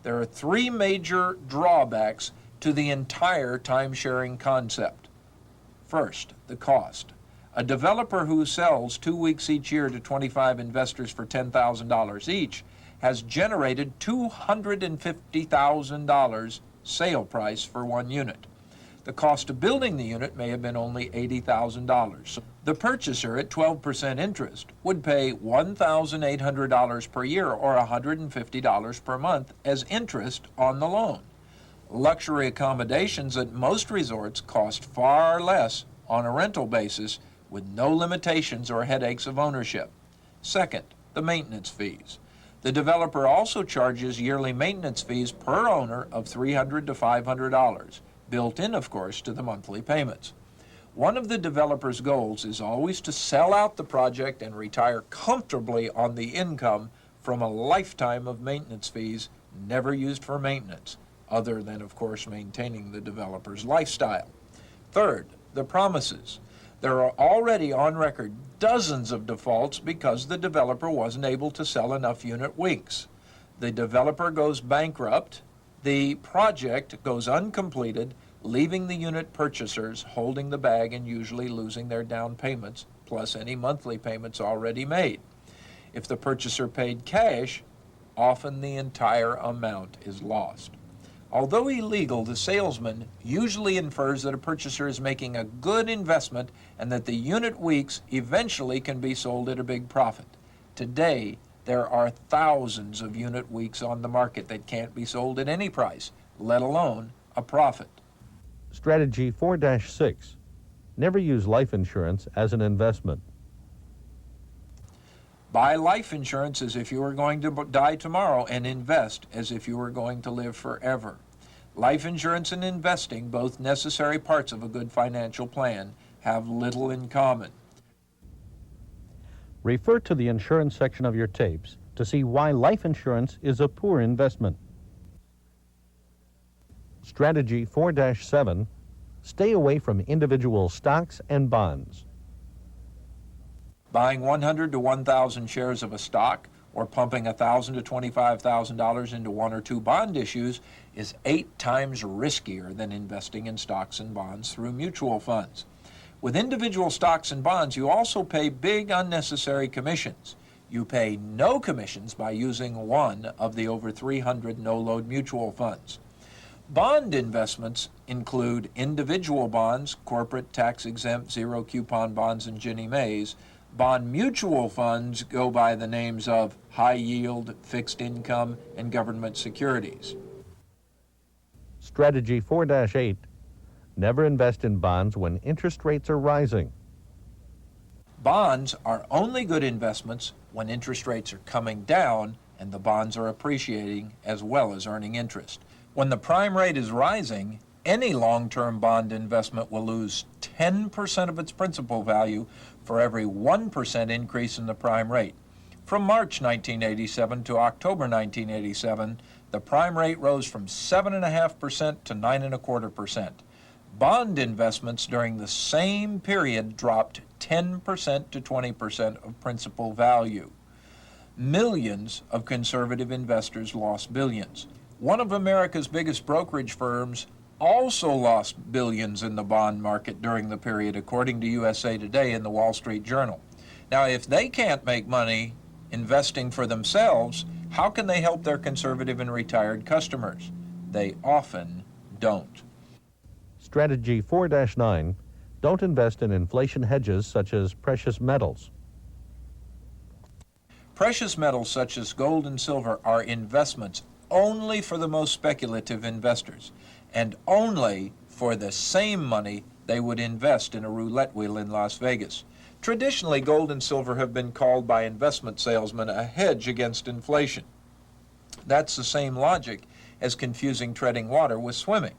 There are 3 major drawbacks to the entire timesharing concept. First, the cost. A developer who sells 2 weeks each year to 25 investors for $10,000 each has generated $250,000 sale price for 1 unit. The cost of building the unit may have been only $80,000. The purchaser at 12% interest would pay $1,800 per year or $150 per month as interest on the loan. Luxury accommodations at most resorts cost far less on a rental basis with no limitations or headaches of ownership. Second, the maintenance fees. The developer also charges yearly maintenance fees per owner of $300 to $500, built in, of course, to the monthly payments. One of the developer's goals is always to sell out the project and retire comfortably on the income from a lifetime of maintenance fees never used for maintenance, other than, of course, maintaining the developer's lifestyle. Third, the promises. There are already on record dozens of defaults because the developer wasn't able to sell enough unit weeks. The developer goes bankrupt, the project goes uncompleted, leaving the unit purchasers holding the bag and usually losing their down payments, plus any monthly payments already made. If the purchaser paid cash, often the entire amount is lost. Although illegal, the salesman usually infers that a purchaser is making a good investment and that the unit weeks eventually can be sold at a big profit. Today, there are thousands of unit weeks on the market that can't be sold at any price, let alone a profit. Strategy 4-6, never use life insurance as an investment. Buy life insurance as if you were going to die tomorrow and invest as if you were going to live forever. Life insurance and investing, both necessary parts of a good financial plan, have little in common. Refer to the insurance section of your tapes to see why life insurance is a poor investment. Strategy 4-7, stay away from individual stocks and bonds. Buying 100 to 1,000 shares of a stock or pumping $1,000 to $25,000 into one or two bond issues is 8 times riskier than investing in stocks and bonds through mutual funds. With individual stocks and bonds, you also pay big unnecessary commissions. You pay no commissions by using one of the over 300 no-load mutual funds. Bond investments include individual bonds, corporate tax-exempt zero-coupon bonds, and Ginnie Mae's. Bond mutual funds go by the names of high yield, fixed income, and government securities. Strategy 4-8. Never invest in bonds when interest rates are rising. Bonds are only good investments when interest rates are coming down and the bonds are appreciating as well as earning interest. When the prime rate is rising, any long-term bond investment will lose 10% of its principal value for every 1% increase in the prime rate. From March 1987 to October 1987, the prime rate rose from 7.5% to 9.25%. Bond investments during the same period dropped 10% to 20% of principal value. Millions of conservative investors lost billions. One of America's biggest brokerage firms also lost billions in the bond market during the period, according to USA Today and the Wall Street Journal. Now, if they can't make money investing for themselves, how can they help their conservative and retired customers? They often don't. Strategy 4-9. Don't invest in inflation hedges such as precious metals. Precious metals such as gold and silver are investments only for the most speculative investors, and only for the same money they would invest in a roulette wheel in Las Vegas. Traditionally, gold and silver have been called by investment salesmen a hedge against inflation. That's the same logic as confusing treading water with swimming.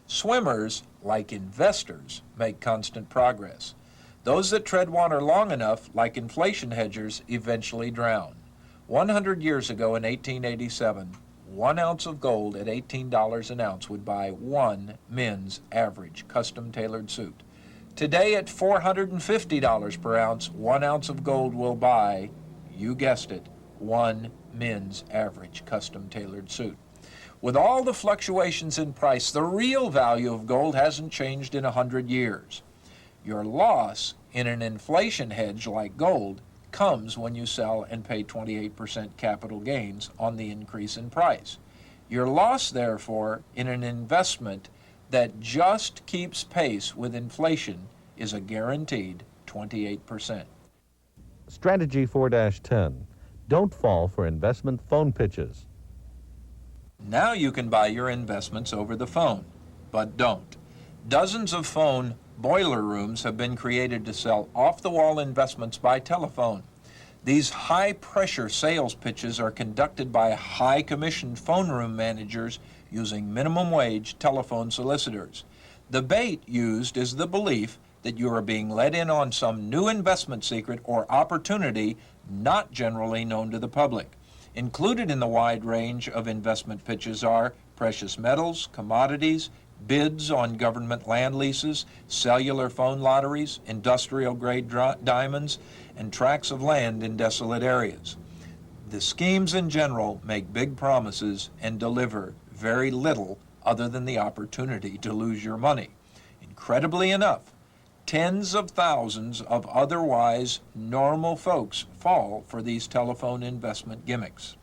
Swimmers, like investors, make constant progress. Those that tread water long enough, like inflation hedgers, eventually drown. 100 years ago in 1887, 1 ounce of gold at $18 an ounce would buy one men's average custom-tailored suit. Today at $450 per ounce, 1 ounce of gold will buy, you guessed it, one men's average custom-tailored suit. With all the fluctuations in price, the real value of gold hasn't changed in 100 years. Your loss in an inflation hedge like gold comes when you sell and pay 28% capital gains on the increase in price. Your loss, therefore, in an investment that just keeps pace with inflation is a guaranteed 28%. Strategy 4-10. Don't fall for investment phone pitches. Now you can buy your investments over the phone, but don't. Dozens of phone boiler rooms have been created to sell off-the-wall investments by telephone. These high-pressure sales pitches are conducted by high-commissioned phone room managers using minimum-wage telephone solicitors. The bait used is the belief that you are being let in on some new investment secret or opportunity not generally known to the public. Included in the wide range of investment pitches are precious metals, commodities, bids on government land leases, cellular phone lotteries, industrial-grade diamonds, and tracts of land in desolate areas. The schemes in general make big promises and deliver very little other than the opportunity to lose your money. Incredibly enough, tens of thousands of otherwise normal folks fall for these telephone investment gimmicks.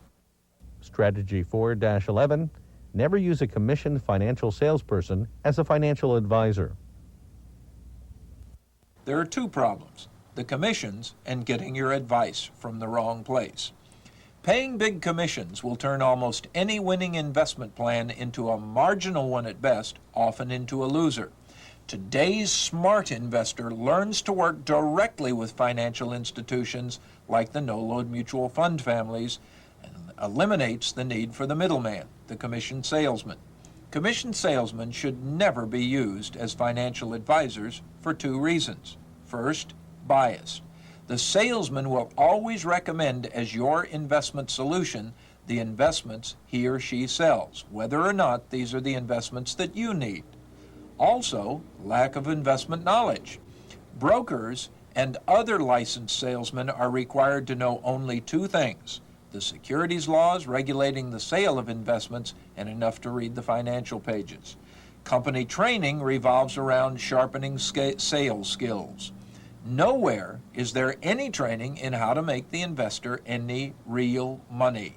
Strategy 4-11. Never use a commissioned financial salesperson as a financial advisor. There are two problems: the commissions and getting your advice from the wrong place. Paying big commissions will turn almost any winning investment plan into a marginal one at best, often into a loser. Today's smart investor learns to work directly with financial institutions like the no-load mutual fund families and eliminates the need for the middleman, the commission salesman. Commission salesmen should never be used as financial advisors for two reasons. First, bias. The salesman will always recommend as your investment solution the investments he or she sells, whether or not these are the investments that you need. Also, lack of investment knowledge. Brokers and other licensed salesmen are required to know only two things: the securities laws regulating the sale of investments and enough to read the financial pages. Company training revolves around sharpening sales skills. Nowhere is there any training in how to make the investor any real money.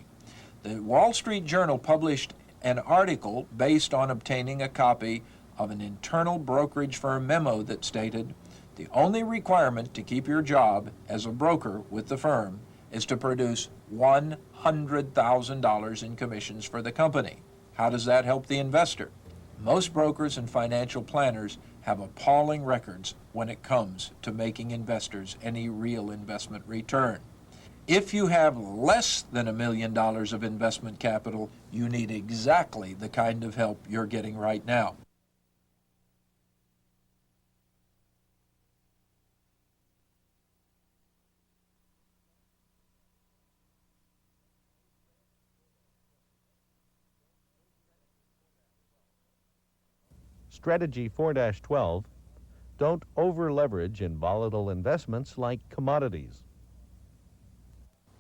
The Wall Street Journal published an article based on obtaining a copy of an internal brokerage firm memo that stated, "The only requirement to keep your job as a broker with the firm is to produce $100,000 in commissions for the company." How does that help the investor? Most brokers and financial planners have appalling records when it comes to making investors any real investment return. If you have less than $1 million of investment capital, you need exactly the kind of help you're getting right now. Strategy 4-12, don't over-leverage in volatile investments like commodities.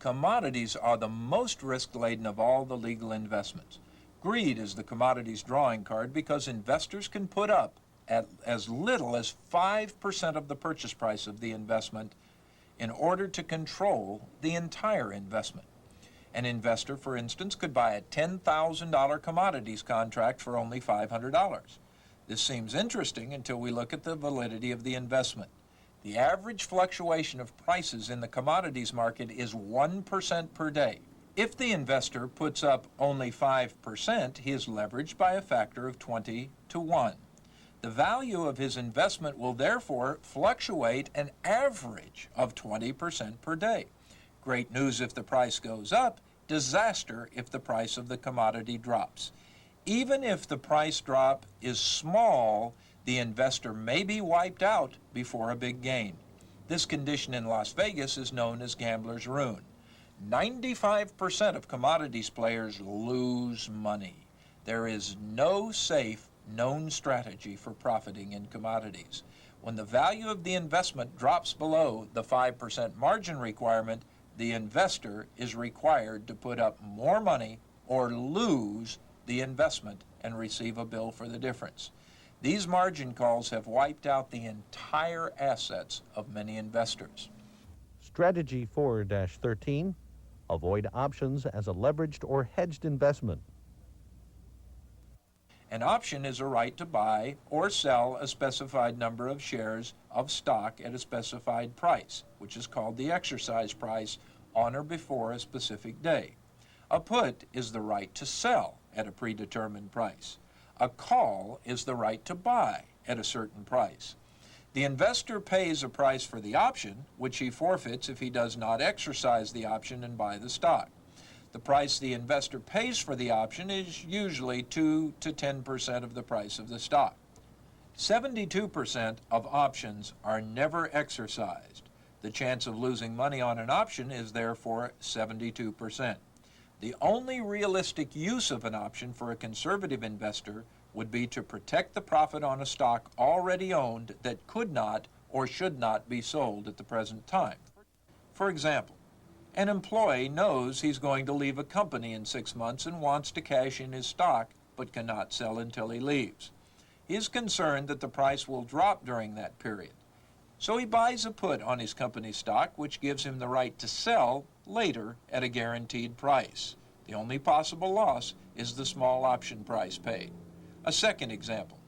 Commodities are the most risk-laden of all the legal investments. Greed is the commodities drawing card because investors can put up at as little as 5% of the purchase price of the investment in order to control the entire investment. An investor, for instance, could buy a $10,000 commodities contract for only $500. This seems interesting until we look at the validity of the investment. The average fluctuation of prices in the commodities market is 1% per day. If the investor puts up only 5%, he is leveraged by a factor of 20 to 1. The value of his investment will therefore fluctuate an average of 20% per day. Great news if the price goes up, disaster if the price of the commodity drops. Even if the price drop is small, the investor may be wiped out before a big gain. This condition in Las Vegas is known as gambler's ruin. 95% of commodities players lose money. There is no safe, known strategy for profiting in commodities. When the value of the investment drops below the 5% margin requirement, the investor is required to put up more money or lose the investment and receive a bill for the difference. These margin calls have wiped out the entire assets of many investors. Strategy 4-13, avoid options as a leveraged or hedged investment. An option is a right to buy or sell a specified number of shares of stock at a specified price, which is called the exercise price, on or before a specific day. A put is the right to sell at a predetermined price. A call is the right to buy at a certain price. The investor pays a price for the option, which he forfeits if he does not exercise the option and buy the stock. The price the investor pays for the option is usually 2 to 10% of the price of the stock. 72% of options are never exercised. The chance of losing money on an option is therefore 72%. The only realistic use of an option for a conservative investor would be to protect the profit on a stock already owned that could not or should not be sold at the present time. For example, an employee knows he's going to leave a company in 6 months and wants to cash in his stock but cannot sell until he leaves. He is concerned that the price will drop during that period. So he buys a put on his company stock, which gives him the right to sell later at a guaranteed price. The only possible loss is the small option price paid. A second example.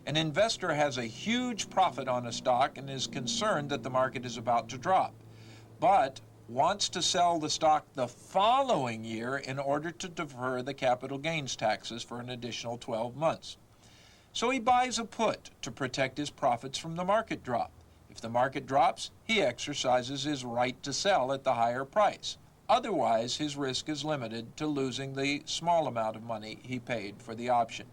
An investor has a huge profit on a stock and is concerned that the market is about to drop, but wants to sell the stock the following year in order to defer the capital gains taxes for an additional 12 months. So he buys a put to protect his profits from the market drop. If the market drops, he exercises his right to sell at the higher price. Otherwise, his risk is limited to losing the small amount of money he paid for the option.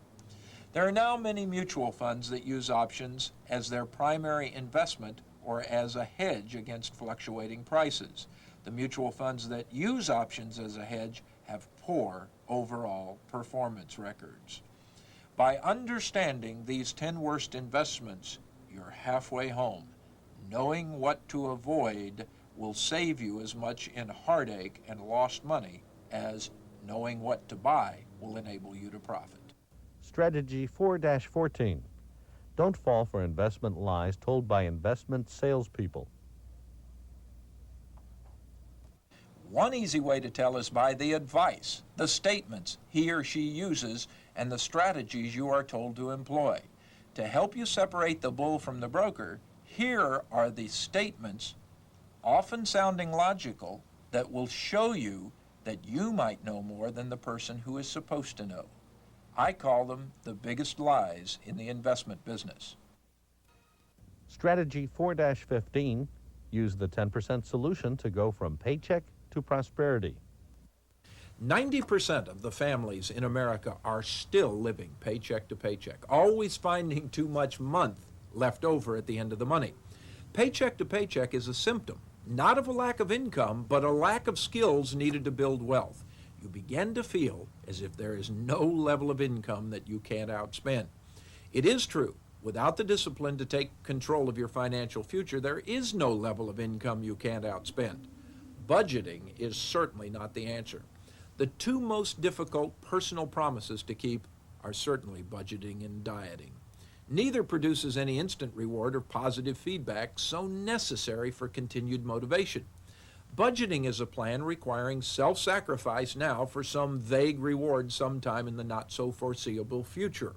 There are now many mutual funds that use options as their primary investment or as a hedge against fluctuating prices. The mutual funds that use options as a hedge have poor overall performance records. By understanding these 10 worst investments, you're halfway home. Knowing what to avoid will save you as much in heartache and lost money as knowing what to buy will enable you to profit. Strategy 4-14. Don't fall for investment lies told by investment salespeople. One easy way to tell is by the advice, the statements he or she uses, and the strategies you are told to employ. To help you separate the bull from the broker, here are the statements, often sounding logical, that will show you that you might know more than the person who is supposed to know. I call them the biggest lies in the investment business. Strategy 4-15. Use the 10% solution to go from paycheck to prosperity. 90% of the families in America are still living paycheck to paycheck, always finding too much month left over at the end of the money. Paycheck to paycheck is a symptom, not of a lack of income, but a lack of skills needed to build wealth. You begin to feel as if there is no level of income that you can't outspend. It is true, without the discipline to take control of your financial future, there is no level of income you can't outspend. Budgeting is certainly not the answer. The two most difficult personal promises to keep are certainly budgeting and dieting. Neither produces any instant reward or positive feedback so necessary for continued motivation. Budgeting is a plan requiring self-sacrifice now for some vague reward sometime in the not-so-foreseeable future.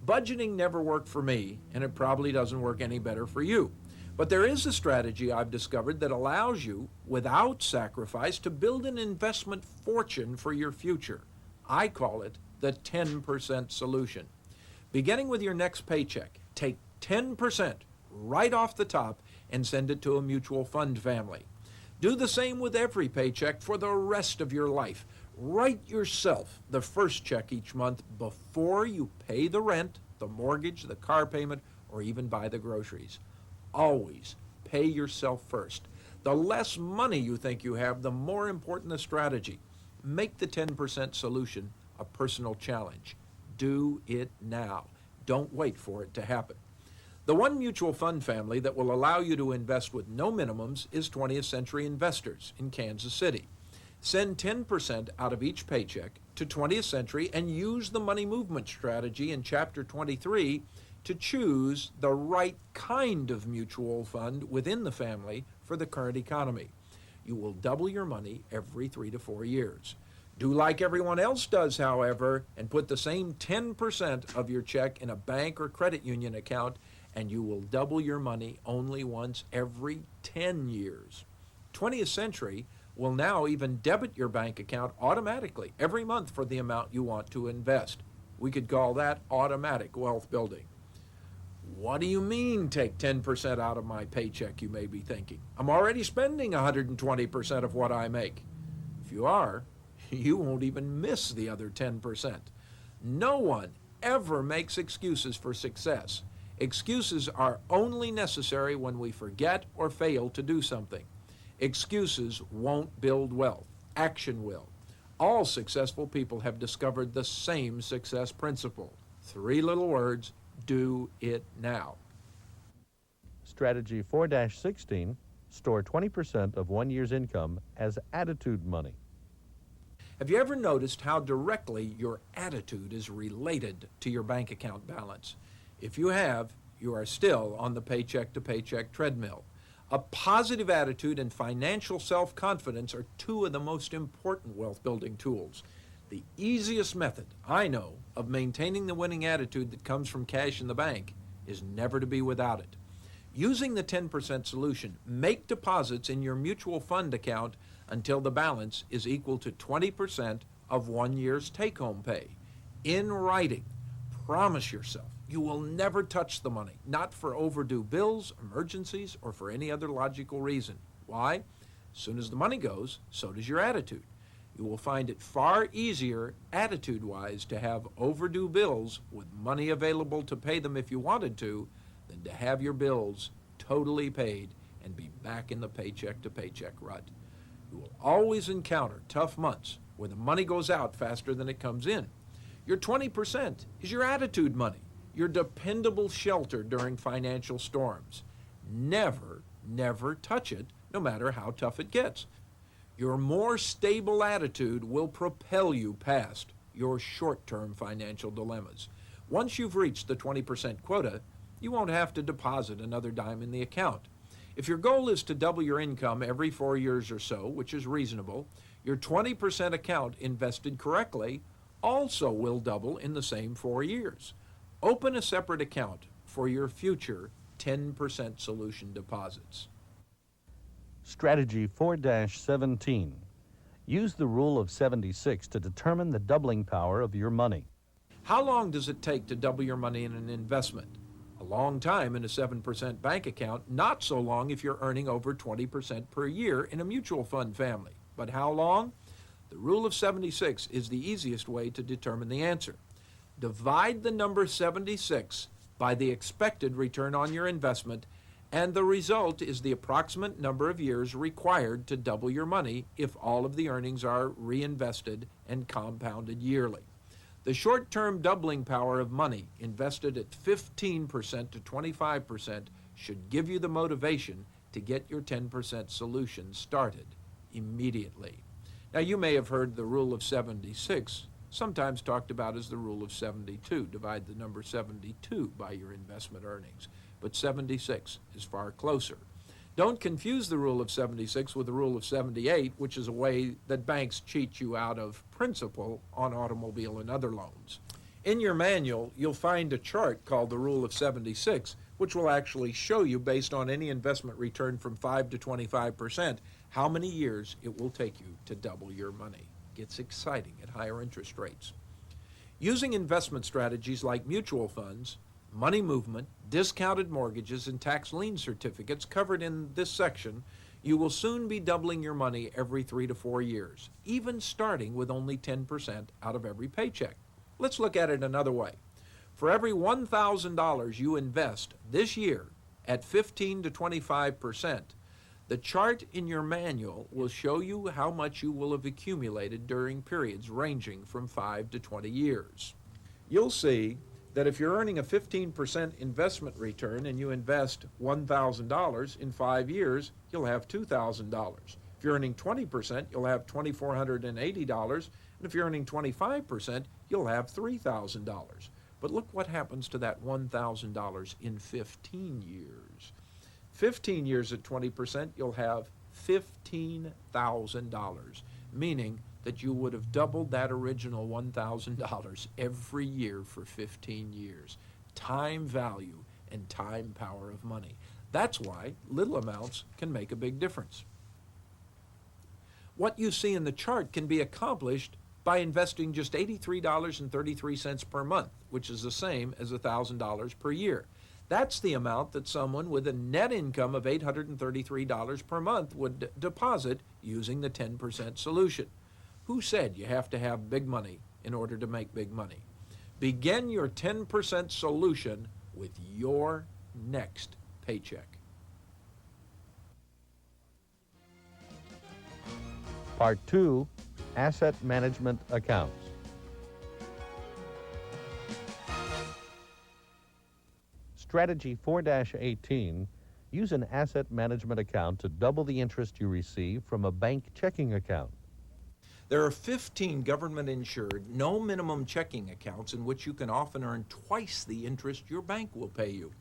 Budgeting never worked for me, and it probably doesn't work any better for you. But there is a strategy I've discovered that allows you, without sacrifice, to build an investment fortune for your future. I call it the 10% solution. Beginning with your next paycheck, take 10% right off the top and send it to a mutual fund family. Do the same with every paycheck for the rest of your life. Write yourself the first check each month before you pay the rent, the mortgage, the car payment, or even buy the groceries. Always pay yourself first. The less money you think you have, the more important the strategy. Make the 10% solution a personal challenge. Do it now. Don't wait for it to happen. The one mutual fund family that will allow you to invest with no minimums is 20th Century Investors in Kansas City. Send 10% out of each paycheck to 20th Century and use the money movement strategy in Chapter 23 to choose the right kind of mutual fund within the family for the current economy. You will double your money every 3 to 4 years. Do like everyone else does, however, and put the same 10% of your check in a bank or credit union account, and you will double your money only once every 10 years. 20th Century will now even debit your bank account automatically every month for the amount you want to invest. We could call that automatic wealth building. What do you mean, take 10% out of my paycheck, you may be thinking? I'm already spending 120% of what I make. If you are, you won't even miss the other 10%. No one ever makes excuses for success. Excuses are only necessary when we forget or fail to do something. Excuses won't build wealth. Action will. All successful people have discovered the same success principle. 3 little words: do it now. Strategy 4-16. Store 20% of 1 year's income as attitude money. Have you ever noticed how directly your attitude is related to your bank account balance? If you have, you are still on the paycheck-to-paycheck treadmill. A positive attitude and financial self-confidence are two of the most important wealth-building tools. The easiest method I know of maintaining the winning attitude that comes from cash in the bank is never to be without it. Using the 10% solution, make deposits in your mutual fund account until the balance is equal to 20% of 1 year's take-home pay. In writing, promise yourself you will never touch the money, not for overdue bills, emergencies, or for any other logical reason. Why? As soon as the money goes, so does your attitude. You will find it far easier, attitude-wise, to have overdue bills with money available to pay them if you wanted to, than to have your bills totally paid and be back in the paycheck-to-paycheck rut. You will always encounter tough months where the money goes out faster than it comes in. Your 20% is your attitude money, your dependable shelter during financial storms. Never Never touch it, no matter how tough it gets. Your more stable attitude will propel you past your short-term financial dilemmas. Once you've reached the 20% quota, you won't have to deposit another dime in the account. If your goal is to double your income every 4 years or so, which is reasonable, your 20% account invested correctly also will double in the same 4 years. Open a separate account for your future 10% solution deposits. Strategy 4-17. Use the rule of 76 to determine the doubling power of your money. How long does it take to double your money in an investment? A long time in a 7% bank account, not so long if you're earning over 20% per year in a mutual fund family. But how long? The rule of 76 is the easiest way to determine the answer. Divide the number 76 by the expected return on your investment, and the result is the approximate number of years required to double your money if all of the earnings are reinvested and compounded yearly. The short-term doubling power of money invested at 15% to 25% should give you the motivation to get your 10% solution started immediately. Now, you may have heard the rule of 76, sometimes talked about as the rule of 72. Divide the number 72 by your investment earnings. But 76 is far closer. Don't confuse the rule of 76 with the rule of 78, which is a way that banks cheat you out of principal on automobile and other loans. In your manual, you'll find a chart called the rule of 76, which will actually show you, based on any investment return from 5 to 25%, how many years it will take you to double your money. Gets exciting at higher interest rates. Using investment strategies like mutual funds, money movement, discounted mortgages, and tax lien certificates covered in this section, you will soon be doubling your money every 3 to 4 years, even starting with only 10% out of every paycheck. Let's look at it another way. For every $1,000 you invest this year at 15 to 25%, the chart in your manual will show you how much you will have accumulated during periods ranging from 5 to 20 years. You'll see that if you're earning a 15% investment return and you invest $1,000 in 5 years, you'll have $2,000. If you're earning 20%, you'll have $2,480, and if you're earning 25%, you'll have $3,000. But look what happens to that $1,000 in 15 years. 15 years at 20%, you'll have $15,000, meaning that you would have doubled that original $1,000 every year for 15 years. Time value and time power of money. That's why little amounts can make a big difference. What you see in the chart can be accomplished by investing just $83.33 per month, which is the same as $1,000 per year. That's the amount that someone with a net income of $833 per month would deposit using the 10% solution. Who said you have to have big money in order to make big money? Begin your 10% solution with your next paycheck. Part 2, Asset Management Accounts. Strategy 4-18. Use an asset management account to double the interest you receive from a bank checking account. There are 15 government-insured, no minimum checking accounts in which you can often earn twice the interest your bank will pay you.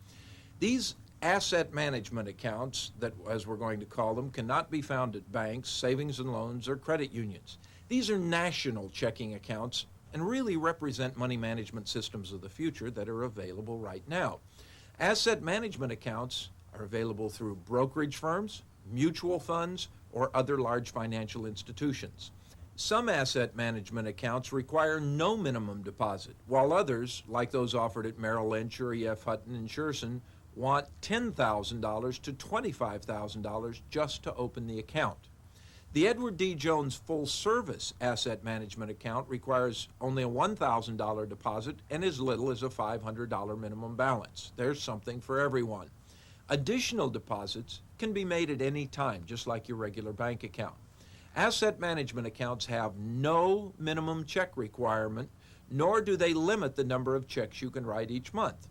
These asset management accounts, that, as we're going to call them, cannot be found at banks, savings and loans, or credit unions. These are national checking accounts and really represent money management systems of the future that are available right now. Asset management accounts are available through brokerage firms, mutual funds, or other large financial institutions. Some asset management accounts require no minimum deposit, while others, like those offered at Merrill Lynch or E.F. Hutton and Shearson, want $10,000 to $25,000 just to open the account. The Edward D. Jones full-service asset management account requires only a $1,000 deposit and as little as a $500 minimum balance. There's something for everyone. Additional deposits can be made at any time, just like your regular bank account. Asset management accounts have no minimum check requirement, nor do they limit the number of checks you can write each month.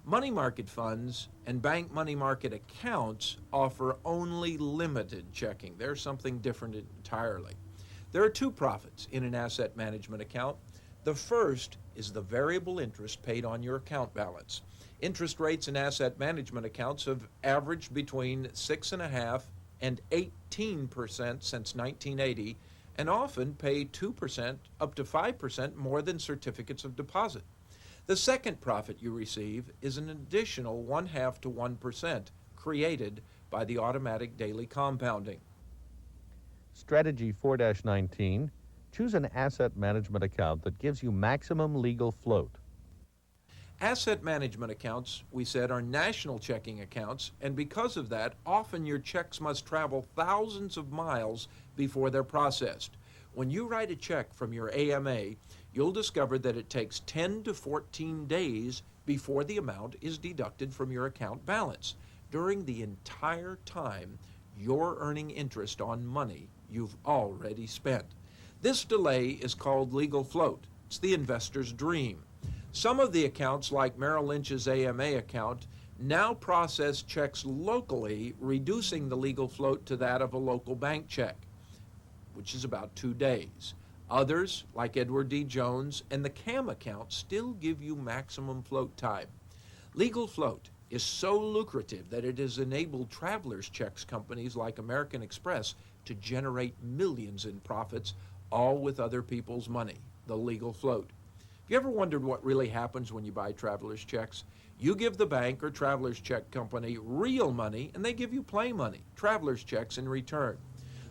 Money market funds and bank money market accounts offer only limited checking. They're something different entirely. There are two profits in an asset management account. The first is the variable interest paid on your account balance. Interest rates in asset management accounts have averaged between 6.5% and 18% since 1980, and often pay 2% up to 5% more than certificates of deposit. The second profit you receive is an additional 0.5 to 1% created by the automatic daily compounding. Strategy 4-19, choose an asset management account that gives you maximum legal float. Asset management accounts, we said, are national checking accounts, and because of that, often your checks must travel thousands of miles before they're processed. When you write a check from your AMA, you'll discover that it takes 10 to 14 days before the amount is deducted from your account balance. During the entire time, you're earning interest on money you've already spent. This delay is called legal float. It's the investor's dream. Some of the accounts, like Merrill Lynch's AMA account, now process checks locally, reducing the legal float to that of a local bank check, which is about 2 days. Others, like Edward D. Jones and the CAM account, still give you maximum float time. Legal float is so lucrative that it has enabled travelers checks companies like American Express to generate millions in profits, all with other people's money, the legal float. Have you ever wondered what really happens when you buy traveler's checks? You give the bank or traveler's check company real money, and they give you play money, traveler's checks, in return.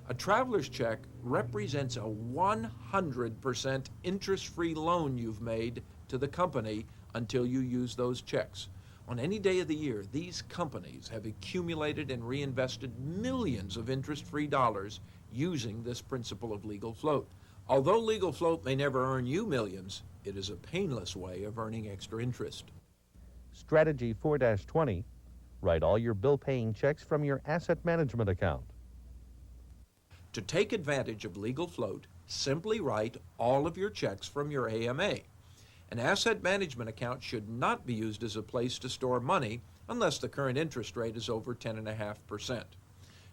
A traveler's check represents a 100% interest-free loan you've made to the company until you use those checks. On any day of the year, these companies have accumulated and reinvested millions of interest-free dollars using this principle of legal float. Although legal float may never earn you millions, it is a painless way of earning extra interest. Strategy 4-20, write all your bill-paying checks from your asset management account. To take advantage of legal float, simply write all of your checks from your AMA. An asset management account should not be used as a place to store money unless the current interest rate is over 10.5%.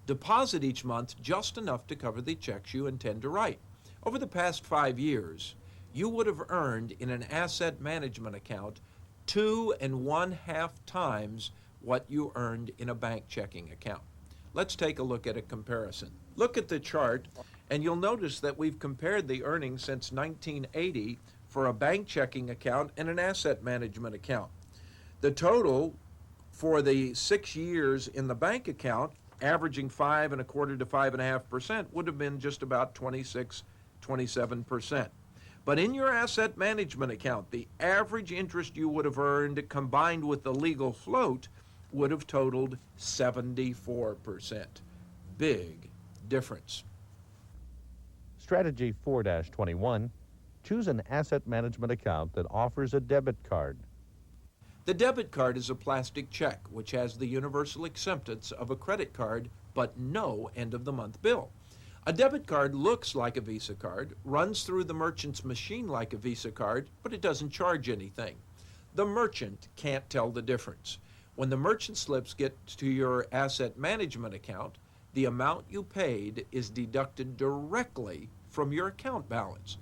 Deposit each month just enough to cover the checks you intend to write. Over the past 5 years, you would have earned in an asset management account 2.5 times what you earned in a bank checking account. Let's take a look at a comparison. Look at the chart, and you'll notice that we've compared the earnings since 1980 for a bank checking account and an asset management account. The total for the 6 years in the bank account, averaging 5.25% to 5.5%, would have been just about 27%. But in your asset management account, the average interest you would have earned combined with the legal float would have totaled 74%. Big difference. Strategy 4-21, choose an asset management account that offers a debit card. The debit card is a plastic check which has the universal acceptance of a credit card but no end-of-the-month bill. A debit card looks like a Visa card, runs through the merchant's machine like a Visa card, but it doesn't charge anything. The merchant can't tell the difference. When the merchant slips get to your asset management account, the amount you paid is deducted directly from your account balance.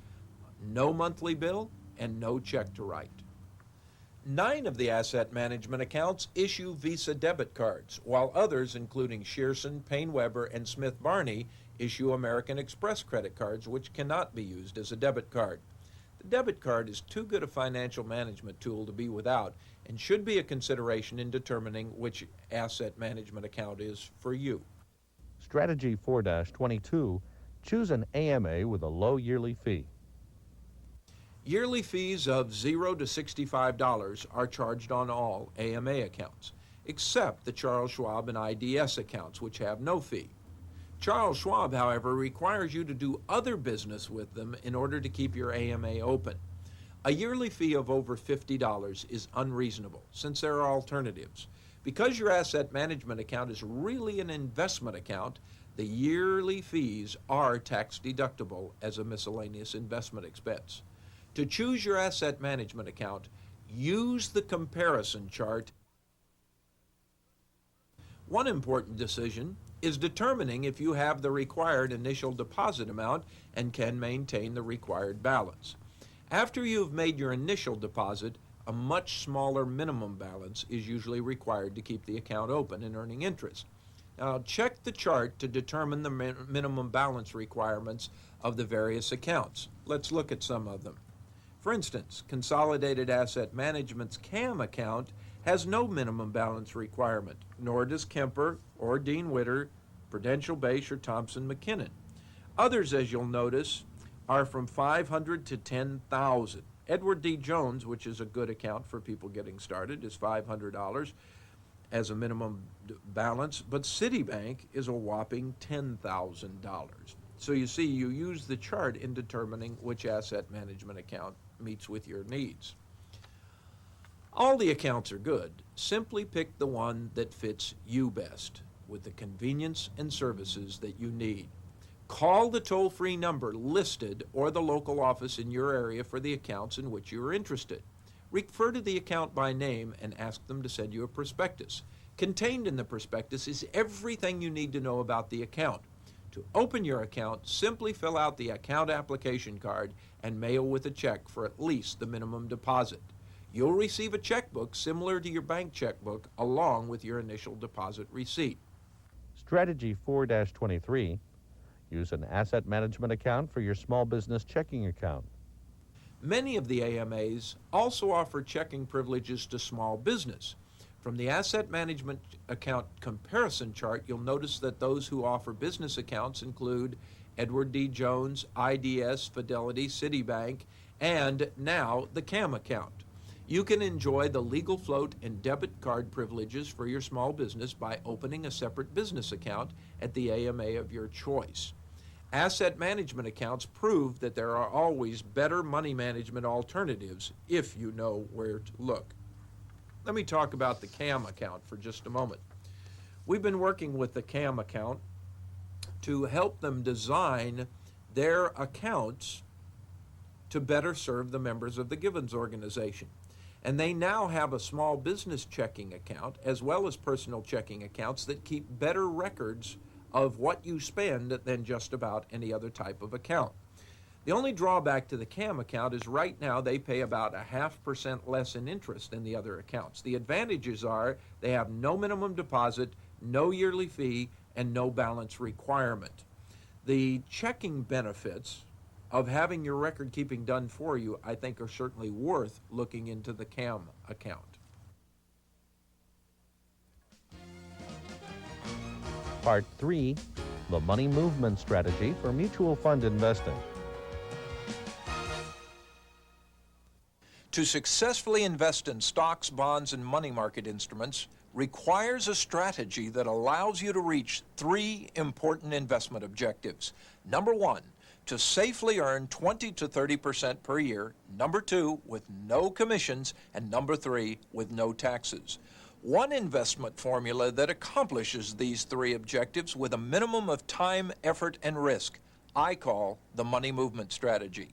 No monthly bill and no check to write. 9 of the asset management accounts issue Visa debit cards, while others, including Shearson, Payne Weber, and Smith Barney, issue American Express credit cards, which cannot be used as a debit card. The debit card is too good a financial management tool to be without and should be a consideration in determining which asset management account is for you. Strategy 4-22, choose an AMA with a low yearly fee. Yearly fees of $0 to $65 are charged on all AMA accounts, except the Charles Schwab and IDS accounts, which have no fee. Charles Schwab, however, requires you to do other business with them in order to keep your AMA open. A yearly fee of over $50 is unreasonable, since there are alternatives. Because your asset management account is really an investment account, the yearly fees are tax deductible as a miscellaneous investment expense. To choose your asset management account, use the comparison chart. One important decision is determining if you have the required initial deposit amount and can maintain the required balance. After you've made your initial deposit, a much smaller minimum balance is usually required to keep the account open and earning interest. Now, check the chart to determine the minimum balance requirements of the various accounts. Let's look at some of them. For instance, Consolidated Asset Management's CAM account has no minimum balance requirement, nor does Kemper or Dean Witter, Prudential Bache, or Thompson McKinnon. Others, as you'll notice, are from $500 to $10,000. Edward D. Jones, which is a good account for people getting started, is $500 as a minimum balance, but Citibank is a whopping $10,000. So you see, you use the chart in determining which asset management account meets with your needs. All the accounts are good. Simply pick the one that fits you best, with the convenience and services that you need. Call the toll-free number listed or the local office in your area for the accounts in which you are interested. Refer to the account by name and ask them to send you a prospectus. Contained in the prospectus is everything you need to know about the account. To open your account, simply fill out the account application card and mail with a check for at least the minimum deposit. You'll receive a checkbook similar to your bank checkbook along with your initial deposit receipt. Strategy 4-23, use an asset management account for your small business checking account. Many of the AMAs also offer checking privileges to small business. From the asset management account comparison chart, you'll notice that those who offer business accounts include Edward D. Jones, IDS, Fidelity, Citibank, and now the CAM account. You can enjoy the legal float and debit card privileges for your small business by opening a separate business account at the AMA of your choice. Asset management accounts prove that there are always better money management alternatives if you know where to look. Let me talk about the CAM account for just a moment. We've been working with the CAM account to help them design their accounts to better serve the members of the Givens organization. And they now have a small business checking account as well as personal checking accounts that keep better records of what you spend than just about any other type of account. The only drawback to the CAM account is right now they pay about 0.5% less in interest than the other accounts. The advantages are they have no minimum deposit, no yearly fee, and no balance requirement. The checking benefits of having your record keeping done for you, I think, are certainly worth looking into the CAM account. Part 3, the money movement strategy for mutual fund investing. To successfully invest in stocks, bonds, and money market instruments requires a strategy that allows you to reach 3 important investment objectives. Number 1, to safely earn 20 to 30% per year. Number 2, with no commissions. And number 3, with no taxes. One investment formula that accomplishes these 3 objectives with a minimum of time, effort, and risk, I call the money movement strategy.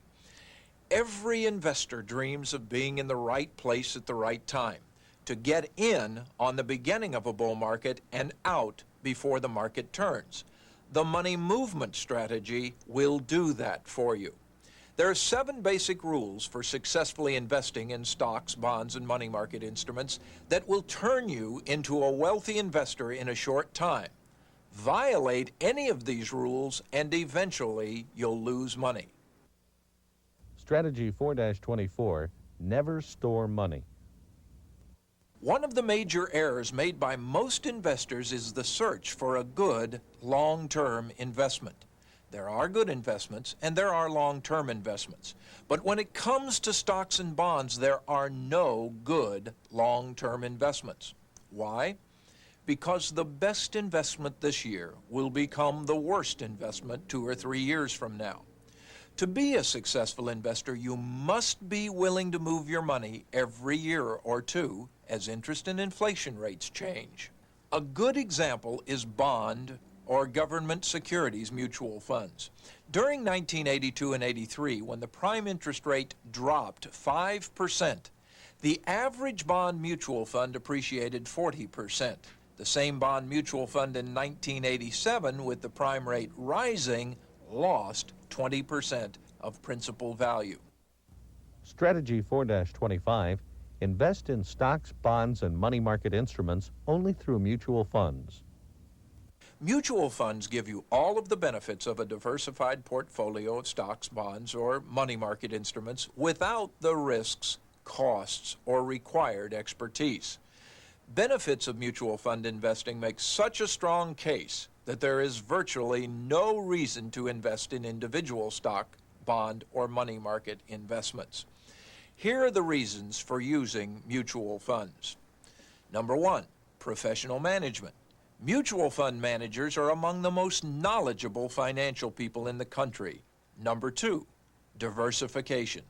Every investor dreams of being in the right place at the right time, to get in on the beginning of a bull market and out before the market turns. The money movement strategy will do that for you. There are 7 basic rules for successfully investing in stocks, bonds, and money market instruments that will turn you into a wealthy investor in a short time. Violate any of these rules and eventually you'll lose money. Strategy 4-24, never store money. One of the major errors made by most investors is the search for a good long-term investment. There are good investments and there are long-term investments. But when it comes to stocks and bonds, there are no good long-term investments. Why? Because the best investment this year will become the worst investment 2 or 3 years from now. To be a successful investor, you must be willing to move your money every year or 2 as interest and inflation rates change. A good example is bond or government securities mutual funds. During 1982 and 83, when the prime interest rate dropped 5%, The average bond mutual fund appreciated 40%. The same bond mutual fund in 1987, with the prime rate rising, lost 20% of principal value. Strategy 4-25, invest in stocks, bonds, and money market instruments only through mutual funds. Mutual funds give you all of the benefits of a diversified portfolio of stocks, bonds, or money market instruments without the risks, costs, or required expertise. Benefits of mutual fund investing make such a strong case that there is virtually no reason to invest in individual stock, bond, or money market investments. Here are the reasons for using mutual funds. Number one, professional management. Mutual fund managers are among the most knowledgeable financial people in the country. Number two, diversification.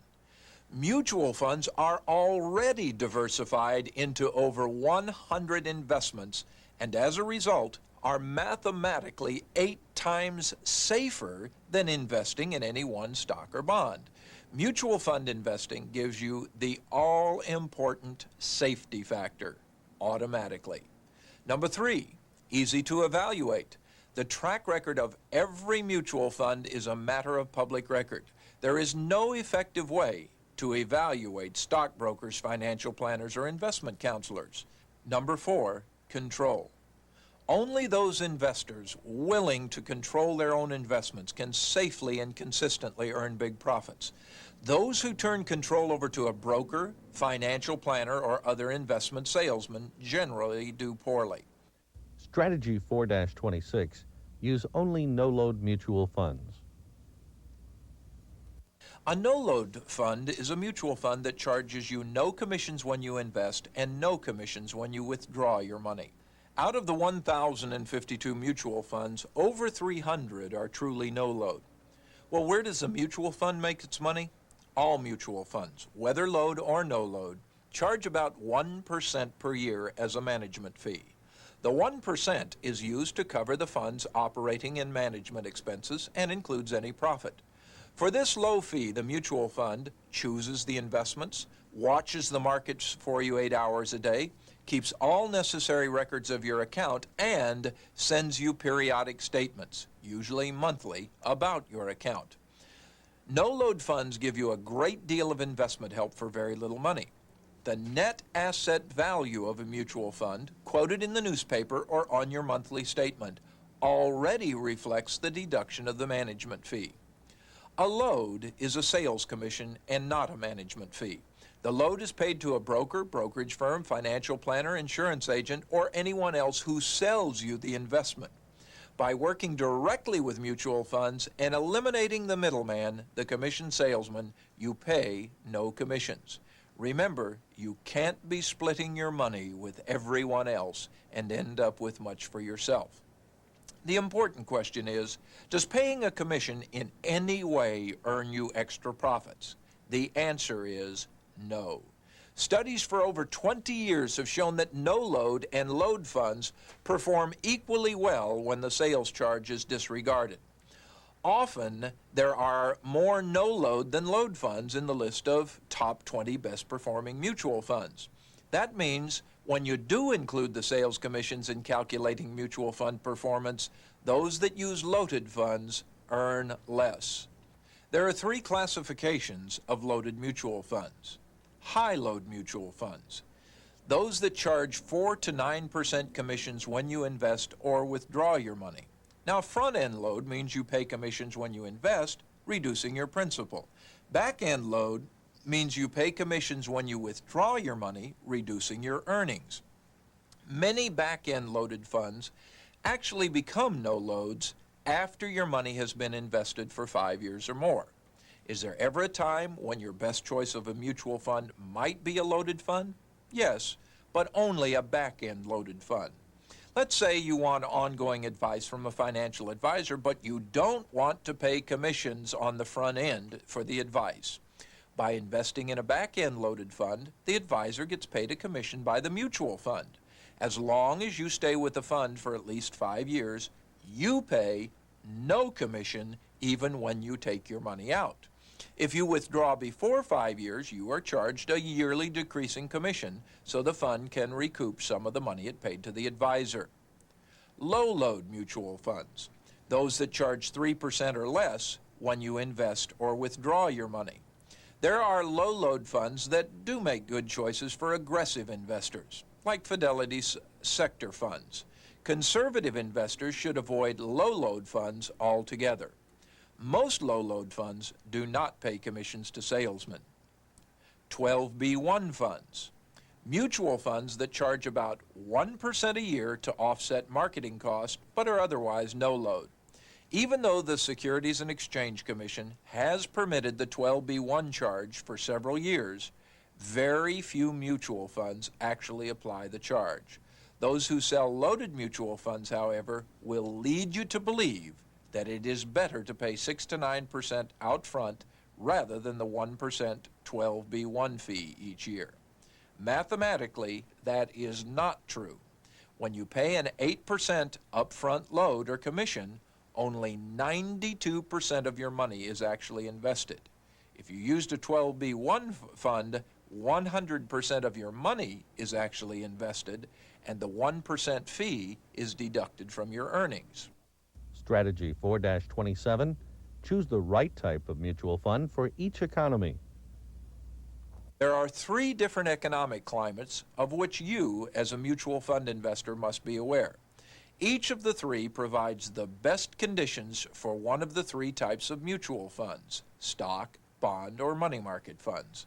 Mutual funds are already diversified into over 100 investments, and as a result are mathematically 8 times safer than investing in any one stock or bond. Mutual fund investing gives you the all-important safety factor automatically. Number three, easy to evaluate. The track record of every mutual fund is a matter of public record. There is no effective way to evaluate stockbrokers, financial planners, or investment counselors. Number four, control. Only those investors willing to control their own investments can safely and consistently earn big profits. Those who turn control over to a broker, financial planner, or other investment salesman generally do poorly. Strategy 4-26, use only no-load mutual funds. A no-load fund is a mutual fund that charges you no commissions when you invest and no commissions when you withdraw your money. Out of the 1,052 mutual funds, over 300 are truly no-load. Well, where does a mutual fund make its money? All mutual funds, whether load or no-load, charge about 1% per year as a management fee. The 1% is used to cover the fund's operating and management expenses and includes any profit. For this low fee, the mutual fund chooses the investments, watches the markets for you 8 hours a day, keeps all necessary records of your account, and sends you periodic statements, usually monthly, about your account. No-load funds give you a great deal of investment help for very little money. The net asset value of a mutual fund, quoted in the newspaper or on your monthly statement, already reflects the deduction of the management fee. A load is a sales commission and not a management fee. The load is paid to a broker, brokerage firm, financial planner, insurance agent, or anyone else who sells you the investment. By working directly with mutual funds and eliminating the middleman, the commission salesman, you pay no commissions. Remember, you can't be splitting your money with everyone else and end up with much for yourself. The important question is, does paying a commission in any way earn you extra profits? The answer is no. Studies for over 20 years have shown that no-load and load funds perform equally well when the sales charge is disregarded. Often, there are more no-load than load funds in the list of top 20 best-performing mutual funds. That means when you do include the sales commissions in calculating mutual fund performance, those that use loaded funds earn less. There are 3 classifications of loaded mutual funds. High-load mutual funds, those that charge 4 to 9% commissions when you invest or withdraw your money. Now, front-end load means you pay commissions when you invest, reducing your principal. Back-end load means you pay commissions when you withdraw your money, reducing your earnings. Many back-end loaded funds actually become no-loads after your money has been invested for 5 years or more. Is there ever a time when your best choice of a mutual fund might be a loaded fund? Yes, but only a back-end loaded fund. Let's say you want ongoing advice from a financial advisor, but you don't want to pay commissions on the front end for the advice. By investing in a back-end loaded fund, the advisor gets paid a commission by the mutual fund. As long as you stay with the fund for at least 5 years, you pay no commission even when you take your money out. If you withdraw before 5 years, you are charged a yearly decreasing commission, so the fund can recoup some of the money it paid to the advisor. Low-load mutual funds, those that charge 3% or less when you invest or withdraw your money. There are low-load funds that do make good choices for aggressive investors, like Fidelity's sector funds. Conservative investors should avoid low-load funds altogether. Most low-load funds do not pay commissions to salesmen. 12B1 funds, mutual funds that charge about 1% a year to offset marketing costs but are otherwise no-load. Even though the Securities and Exchange Commission has permitted the 12B1 charge for several years, very few mutual funds actually apply the charge. Those who sell loaded mutual funds, however, will lead you to believe that it is better to pay 6 to 9% out front rather than the 1% 12B1 fee each year. Mathematically, that is not true. When you pay an 8% upfront load or commission, only 92% of your money is actually invested. If you used a 12B1 fund, 100% of your money is actually invested, and the 1% fee is deducted from your earnings. Strategy 4-27, choose the right type of mutual fund for each economy. There are 3 different economic climates of which you, as a mutual fund investor, must be aware. Each of the 3 provides the best conditions for one of the 3 types of mutual funds: stock, bond, or money market funds.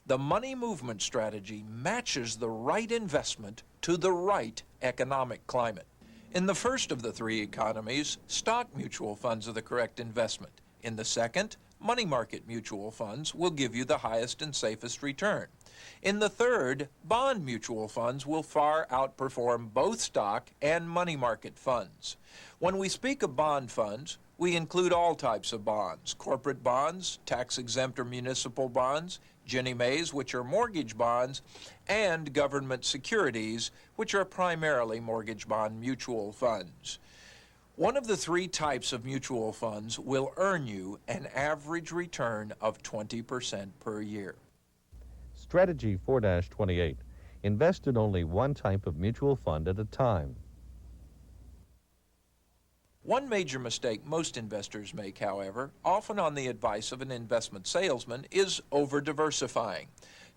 The money movement strategy matches the right investment to the right economic climate. In the first of the 3 economies, stock mutual funds are the correct investment. In the second, money market mutual funds will give you the highest and safest return. In the third, bond mutual funds will far outperform both stock and money market funds. When we speak of bond funds, we include all types of bonds: corporate bonds, tax-exempt or municipal bonds, Ginnie Maes, which are mortgage bonds, and government securities, which are primarily mortgage bond mutual funds. One of the 3 types of mutual funds will earn you an average return of 20% per year. Strategy 4-28, invest in only one type of mutual fund at a time. One major mistake most investors make, however, often on the advice of an investment salesman, is over-diversifying.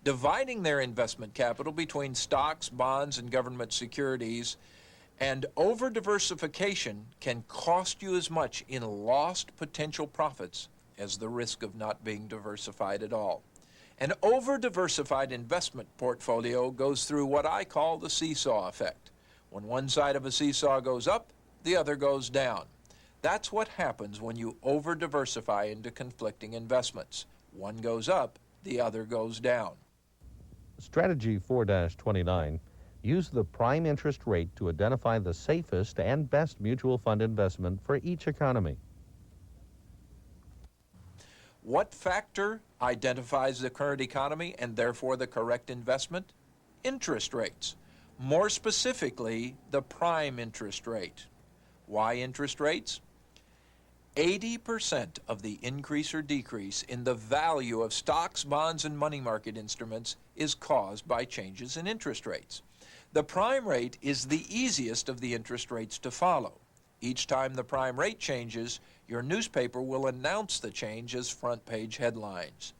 Dividing their investment capital between stocks, bonds, and government securities, and over-diversification can cost you as much in lost potential profits as the risk of not being diversified at all. An over-diversified investment portfolio goes through what I call the seesaw effect. When one side of a seesaw goes up, the other goes down. That's what happens when you over-diversify into conflicting investments. One goes up, the other goes down. Strategy 4-29, use the prime interest rate to identify the safest and best mutual fund investment for each economy. What factor identifies the current economy and therefore the correct investment? Interest rates. More specifically, the prime interest rate. Why interest rates? 80% of the increase or decrease in the value of stocks, bonds, and money market instruments is caused by changes in interest rates. The prime rate is the easiest of the interest rates to follow. Each time the prime rate changes, your newspaper will announce the change as front page headlines.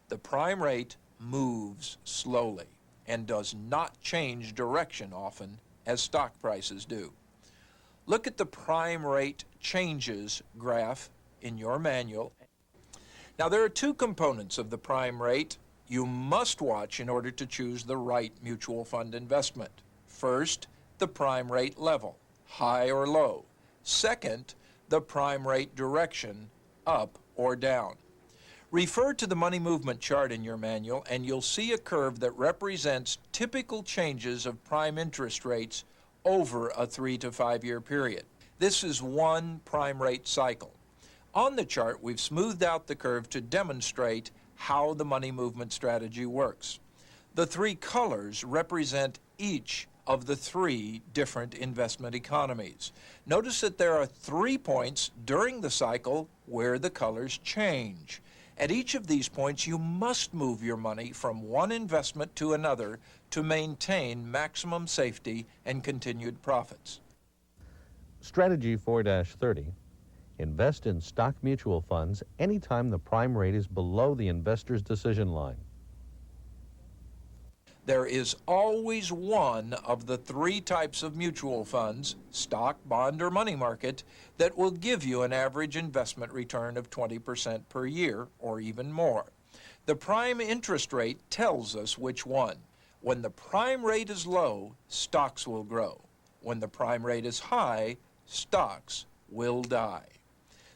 The prime rate moves slowly and does not change direction often as stock prices do. Look at the prime rate changes graph in your manual. Now, there are 2 components of the prime rate you must watch in order to choose the right mutual fund investment. First, the prime rate level, high or low. Second, the prime rate direction, up or down. Refer to the money movement chart in your manual and you'll see a curve that represents typical changes of prime interest rates over a 3 to 5 year period. This is one prime rate cycle. On the chart, we've smoothed out the curve to demonstrate how the money movement strategy works. The 3 colors represent each of the 3 different investment economies. Notice that there are 3 points during the cycle where the colors change. At each of these points, you must move your money from one investment to another to maintain maximum safety and continued profits. Strategy 4-30. Invest in stock mutual funds anytime the prime rate is below the investor's decision line. There is always one of the three types of mutual funds, stock, bond, or money market, that will give you an average investment return of 20% per year or even more. The prime interest rate tells us which one. When the prime rate is low, stocks will grow. When the prime rate is high, stocks will die.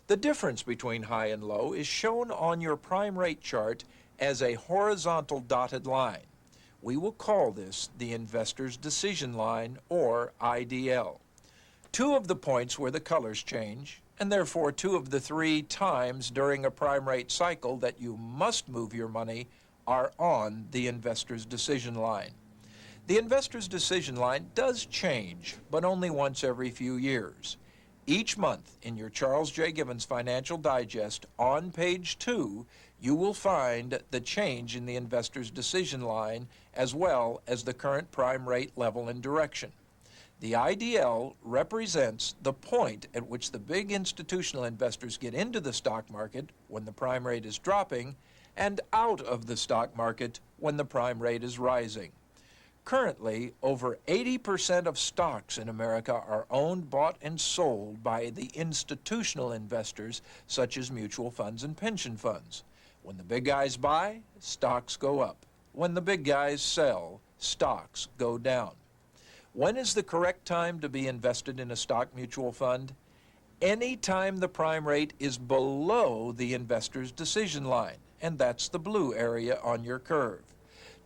The difference between high and low is shown on your prime rate chart as a horizontal dotted line. We will call this the investor's decision line, or IDL. Two of the points where the colors change, and therefore two of the three times during a prime rate cycle that you must move your money, are on the investor's decision line. The investor's decision line does change, but only once every few years. Each month in your Charles J. Givens Financial Digest, on page 2, you will find the change in the investor's decision line as well as the current prime rate level and direction. The IDL represents the point at which the big institutional investors get into the stock market when the prime rate is dropping and out of the stock market when the prime rate is rising. Currently, over 80% of stocks in America are owned, bought, and sold by the institutional investors, such as mutual funds and pension funds. When the big guys buy, stocks go up. When the big guys sell, stocks go down. When is the correct time to be invested in a stock mutual fund? Any time the prime rate is below the investor's decision line, and that's the blue area on your curve.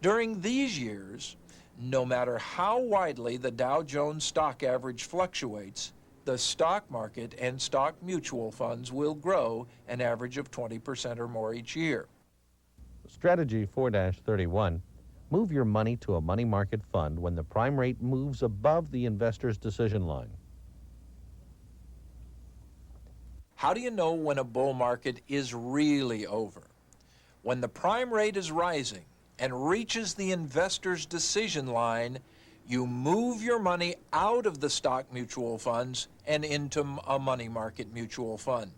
During these years, no matter how widely the Dow Jones stock average fluctuates, the stock market and stock mutual funds will grow an average of 20% or more each year. Strategy 4-31. Move your money to a money market fund when the prime rate moves above the investor's decision line. How do you know when a bull market is really over? When the prime rate is rising and reaches the investor's decision line, you move your money out of the stock mutual funds and into a money market mutual fund.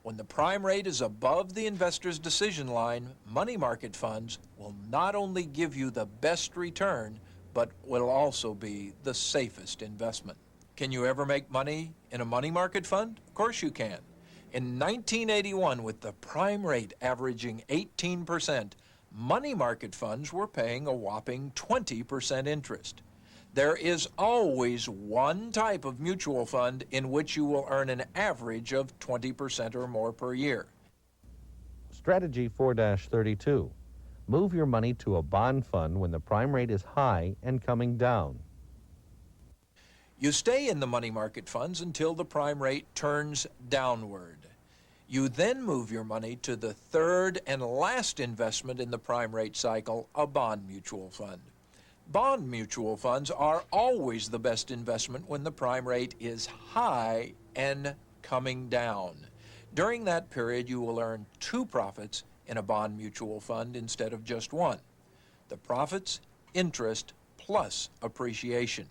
When the prime rate is above the investor's decision line, money market funds will not only give you the best return, but will also be the safest investment. Can you ever make money in a money market fund? Of course you can. In 1981, with the prime rate averaging 18%, money market funds were paying a whopping 20% interest. There is always one type of mutual fund in which you will earn an average of 20% or more per year. Strategy 4-32. Move your money to a bond fund when the prime rate is high and coming down. You stay in the money market funds until the prime rate turns downward. You then move your money to the third and last investment in the prime rate cycle, a bond mutual fund. Bond mutual funds are always the best investment when the prime rate is high and coming down. During that period, you will earn 2 profits in a bond mutual fund instead of just 1. The profits, interest, plus appreciation.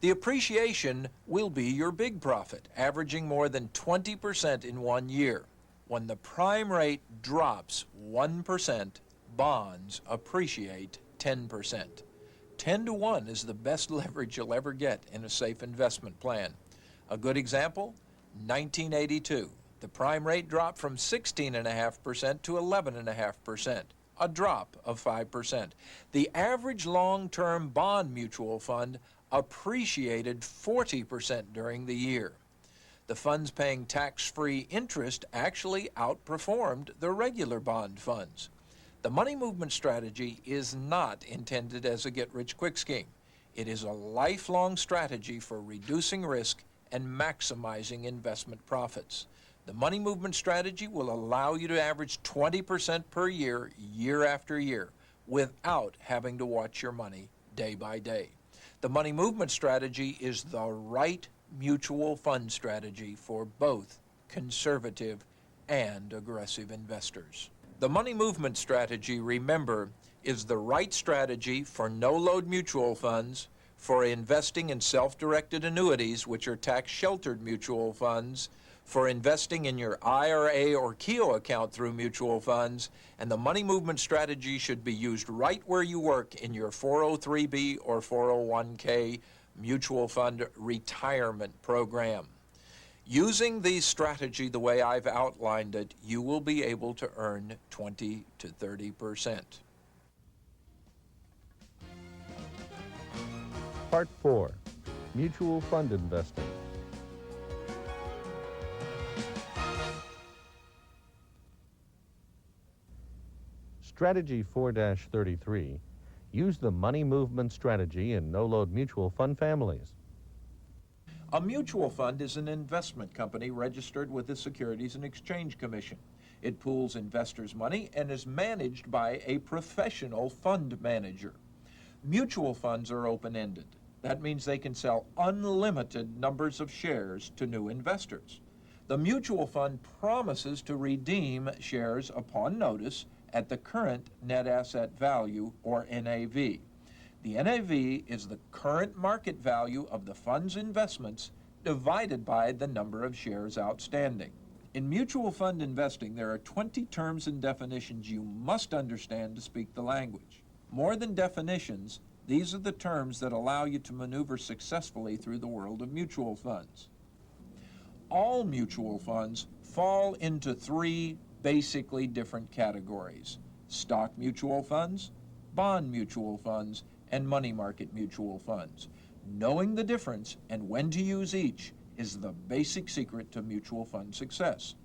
The appreciation will be your big profit, averaging more than 20% in 1 year. When the prime rate drops 1%, bonds appreciate 10%. 10-to-1 is the best leverage you'll ever get in a safe investment plan. A good example, 1982. The prime rate dropped from 16.5% to 11.5%, a drop of 5%. The average long-term bond mutual fund appreciated 40% during the year. The funds paying tax-free interest actually outperformed the regular bond funds. The money movement strategy is not intended as a get-rich-quick scheme. It is a lifelong strategy for reducing risk and maximizing investment profits. The money movement strategy will allow you to average 20% per year, year after year, without having to watch your money day by day. The money movement strategy is the right mutual fund strategy for both conservative and aggressive investors. The money movement strategy, remember, is the right strategy for no-load mutual funds, for investing in self-directed annuities, which are tax-sheltered mutual funds, for investing in your IRA or Keogh account through mutual funds, and the money movement strategy should be used right where you work in your 403b or 401k mutual fund retirement program. Using the strategy the way I've outlined it, you will be able to earn 20 to 30%. Part 4, Mutual Fund Investing. Strategy 4-33, use the money movement strategy in no-load mutual fund families. A mutual fund is an investment company registered with the Securities and Exchange Commission. It pools investors' money and is managed by a professional fund manager. Mutual funds are open-ended. That means they can sell unlimited numbers of shares to new investors. The mutual fund promises to redeem shares upon notice at the current net asset value, or NAV. The NAV is the current market value of the fund's investments divided by the number of shares outstanding. In mutual fund investing, there are 20 terms and definitions you must understand to speak the language. More than definitions, these are the terms that allow you to maneuver successfully through the world of mutual funds. All mutual funds fall into three basically different categories: stock mutual funds, bond mutual funds, and money market mutual funds. Knowing the difference and when to use each is the basic secret to mutual fund success.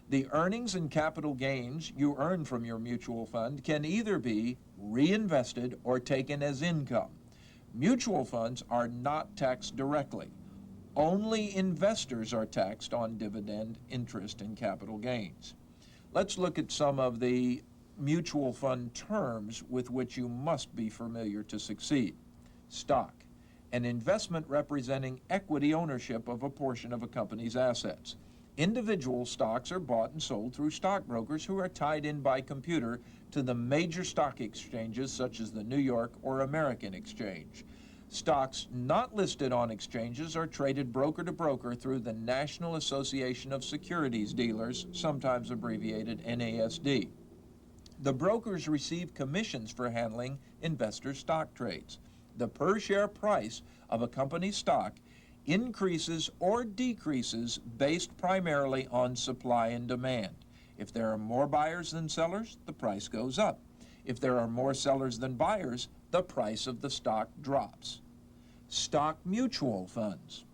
The earnings and capital gains you earn from your mutual fund can either be reinvested or taken as income. Mutual funds are not taxed directly. Only investors are taxed on dividend, interest, and capital gains. Let's look at some of the mutual fund terms with which you must be familiar to succeed. Stock, an investment representing equity ownership of a portion of a company's assets. Individual stocks are bought and sold through stockbrokers who are tied in by computer to the major stock exchanges such as the New York or American Exchange. Stocks not listed on exchanges are traded broker to broker through the National Association of Securities Dealers, sometimes abbreviated NASD. The brokers receive commissions for handling investor stock trades. The per-share price of a company's stock increases or decreases based primarily on supply and demand. If there are more buyers than sellers, the price goes up. If there are more sellers than buyers, the price of the stock drops. Stock mutual funds.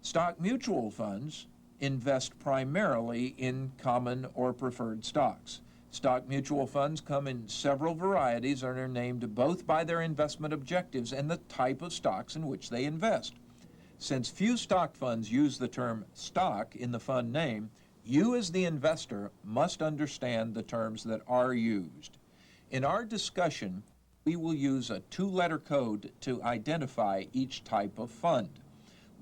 Stock mutual funds invest primarily in common or preferred stocks. Stock mutual funds come in several varieties and are named both by their investment objectives and the type of stocks in which they invest. Since few stock funds use the term stock in the fund name, you as the investor must understand the terms that are used. In our discussion, we will use a two-letter code to identify each type of fund.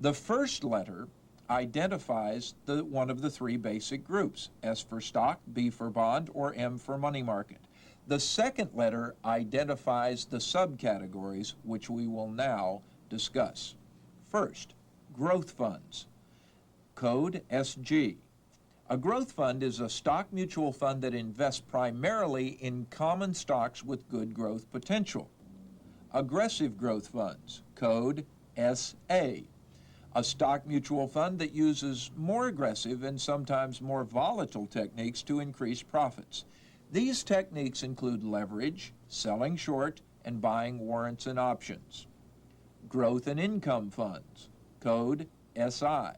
The first letter identifies one of the three basic groups: S for stock, B for bond, or M for money market. The second letter identifies the subcategories, which we will now discuss. First, growth funds. Code SG. A growth fund is a stock mutual fund that invests primarily in common stocks with good growth potential. Aggressive growth funds. Code SA. A stock mutual fund that uses more aggressive and sometimes more volatile techniques to increase profits. These techniques include leverage, selling short, and buying warrants and options. Growth and income funds. Code SI.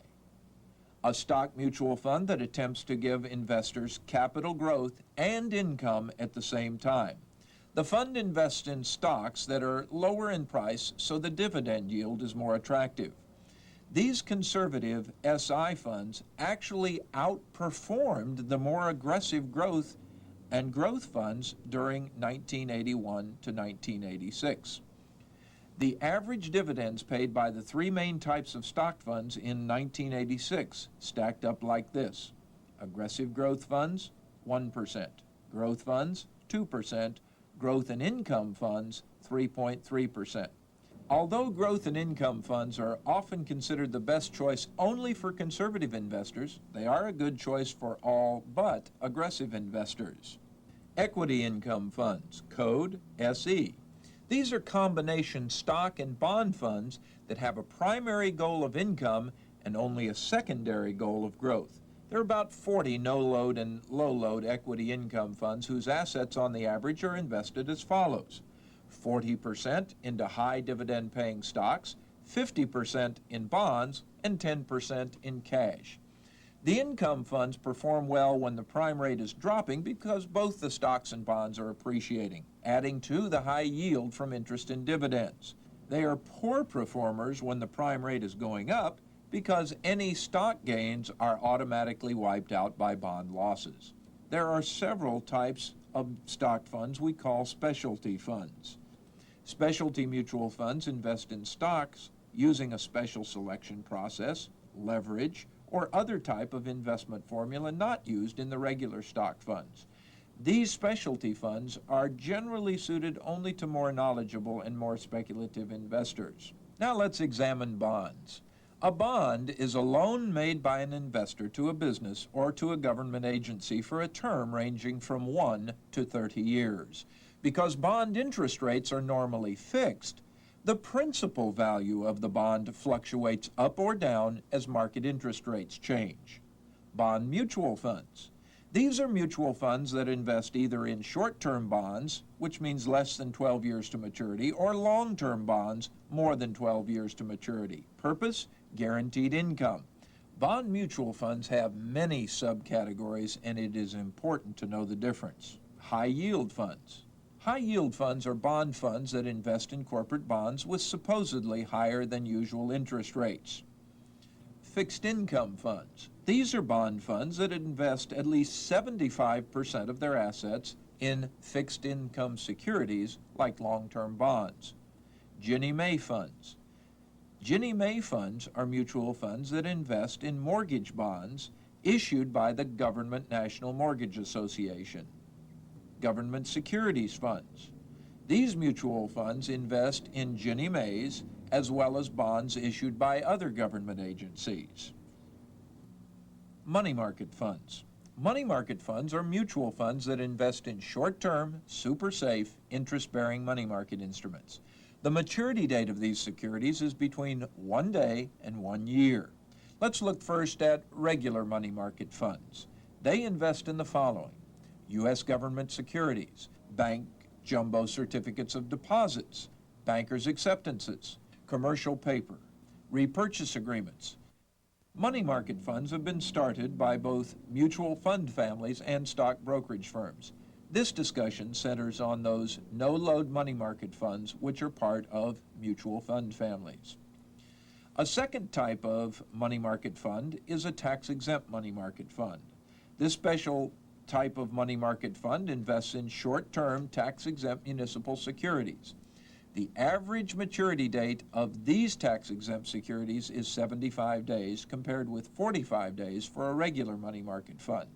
A stock mutual fund that attempts to give investors capital growth and income at the same time. The fund invests in stocks that are lower in price, so the dividend yield is more attractive. These conservative SI funds actually outperformed the more aggressive growth and growth funds during 1981 to 1986. The average dividends paid by the three main types of stock funds in 1986 stacked up like this: aggressive growth funds, 1%; growth funds 2%, growth and income funds 3.3%. Although growth and income funds are often considered the best choice only for conservative investors, they are a good choice for all but aggressive investors. Equity income funds, code SE. These are combination stock and bond funds that have a primary goal of income and only a secondary goal of growth. There are about 40 no-load and low-load equity income funds whose assets on the average are invested as follows: 40% into high dividend-paying stocks, 50% in bonds, and 10% in cash. The income funds perform well when the prime rate is dropping because both the stocks and bonds are appreciating, adding to the high yield from interest and dividends. They are poor performers when the prime rate is going up because any stock gains are automatically wiped out by bond losses. There are several types of stock funds we call specialty funds. Specialty mutual funds invest in stocks using a special selection process, leverage, or other type of investment formula not used in the regular stock funds. These specialty funds are generally suited only to more knowledgeable and more speculative investors. Now let's examine bonds. A bond is a loan made by an investor to a business or to a government agency for a term ranging from 1 to 30 years. Because bond interest rates are normally fixed, the principal value of the bond fluctuates up or down as market interest rates change. Bond mutual funds. These are mutual funds that invest either in short-term bonds, which means less than 12 years to maturity, or long-term bonds, more than 12 years to maturity. Purpose: guaranteed income. Bond mutual funds have many subcategories, and it is important to know the difference. High-yield funds. High-yield funds are bond funds that invest in corporate bonds with supposedly higher than usual interest rates. Fixed income funds. These are bond funds that invest at least 75% of their assets in fixed income securities like long-term bonds. Ginnie Mae funds. Ginnie Mae funds are mutual funds that invest in mortgage bonds issued by the Government National Mortgage Association. Government securities funds. These mutual funds invest in Ginnie Mae's as well as bonds issued by other government agencies. Money market funds. Money market funds are mutual funds that invest in short-term, super safe, interest-bearing money market instruments. The maturity date of these securities is between 1 day and 1 year. Let's look first at regular money market funds. They invest in the following: U.S. government securities, bank jumbo certificates of deposits, bankers' acceptances, commercial paper, repurchase agreements. Money market funds have been started by both mutual fund families and stock brokerage firms. This discussion centers on those no-load money market funds which are part of mutual fund families. A second type of money market fund is a tax-exempt money market fund. This special type of money market fund invests in short-term tax-exempt municipal securities. The average maturity date of these tax-exempt securities is 75 days compared with 45 days for a regular money market fund.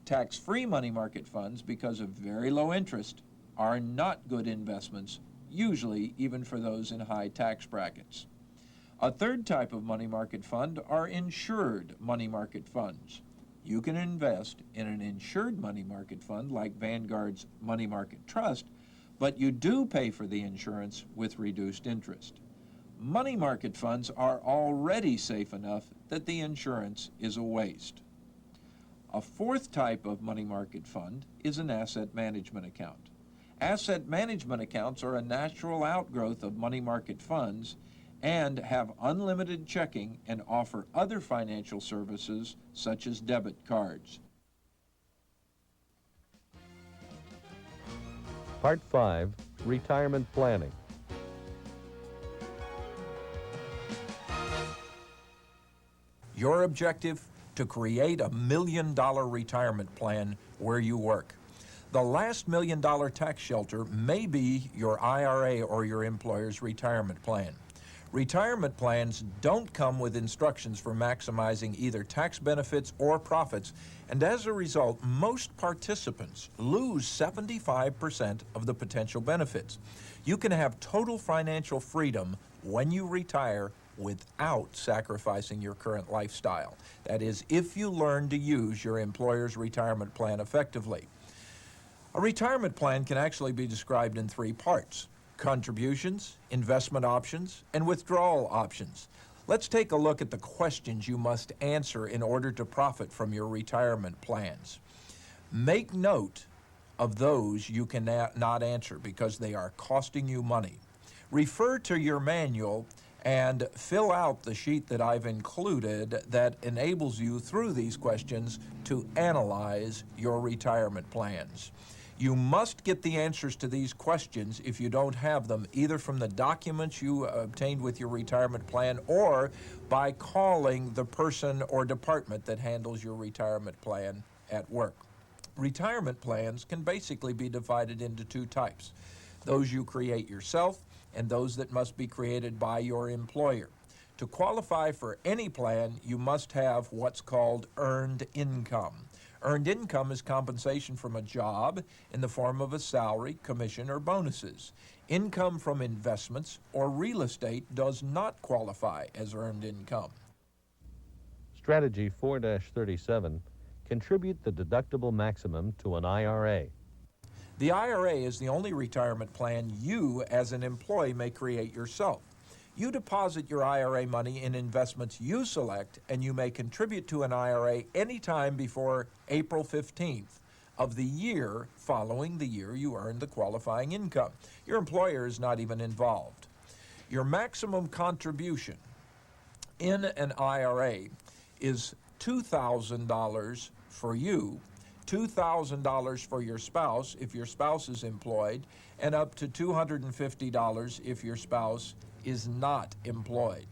Tax-free money market funds, because of very low interest, are not good investments, usually even for those in high tax brackets. A third type of money market fund are insured money market funds. You can invest in an insured money market fund like Vanguard's Money Market Trust, but you do pay for the insurance with reduced interest. Money market funds are already safe enough that the insurance is a waste. A fourth type of money market fund is an asset management account. Asset management accounts are a natural outgrowth of money market funds and have unlimited checking and offer other financial services such as debit cards. Part 5, Retirement Planning. Your objective: to create a $1 million retirement plan where you work. The last $1 million tax shelter may be your IRA or your employer's retirement plan. Retirement plans don't come with instructions for maximizing either tax benefits or profits, and as a result, most participants lose 75% of the potential benefits. You can have total financial freedom when you retire without sacrificing your current lifestyle. That is, if you learn to use your employer's retirement plan effectively. A retirement plan can actually be described in three parts: contributions, investment options, and withdrawal options. Let's take a look at the questions you must answer in order to profit from your retirement plans. Make note of those you cannot answer because they are costing you money. Refer to your manual and fill out the sheet that I've included that enables you through these questions to analyze your retirement plans. You must get the answers to these questions if you don't have them, either from the documents you obtained with your retirement plan or by calling the person or department that handles your retirement plan at work. Retirement plans can basically be divided into two types: those you create yourself and those that must be created by your employer. To qualify for any plan, you must have what's called earned income. Earned income is compensation from a job in the form of a salary, commission, or bonuses. Income from investments or real estate does not qualify as earned income. Strategy 4-37, contribute the deductible maximum to an IRA. The IRA is the only retirement plan you, as an employee, may create yourself. You deposit your IRA money in investments you select, and you may contribute to an IRA anytime before April 15th of the year following the year you earned the qualifying income. Your employer is not even involved. Your maximum contribution in an IRA is $2,000 for you, $2,000 for your spouse if your spouse is employed, and up to $250 if your spouse is not employed.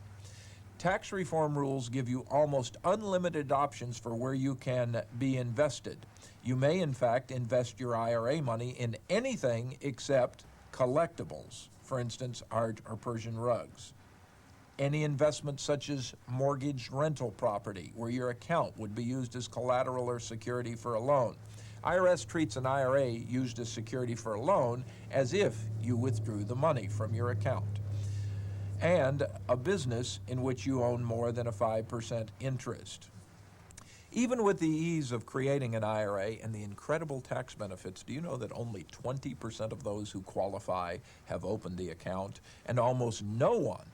Tax reform rules give you almost unlimited options for where you can be invested. You may, in fact, invest your IRA money in anything except collectibles, for instance, art or Persian rugs. Any investment such as mortgage rental property, where your account would be used as collateral or security for a loan. IRS treats an IRA used as security for a loan as if you withdrew the money from your account. And a business in which you own more than a 5% interest. Even with the ease of creating an IRA and the incredible tax benefits, do you know that only 20% of those who qualify have opened the account, and almost no one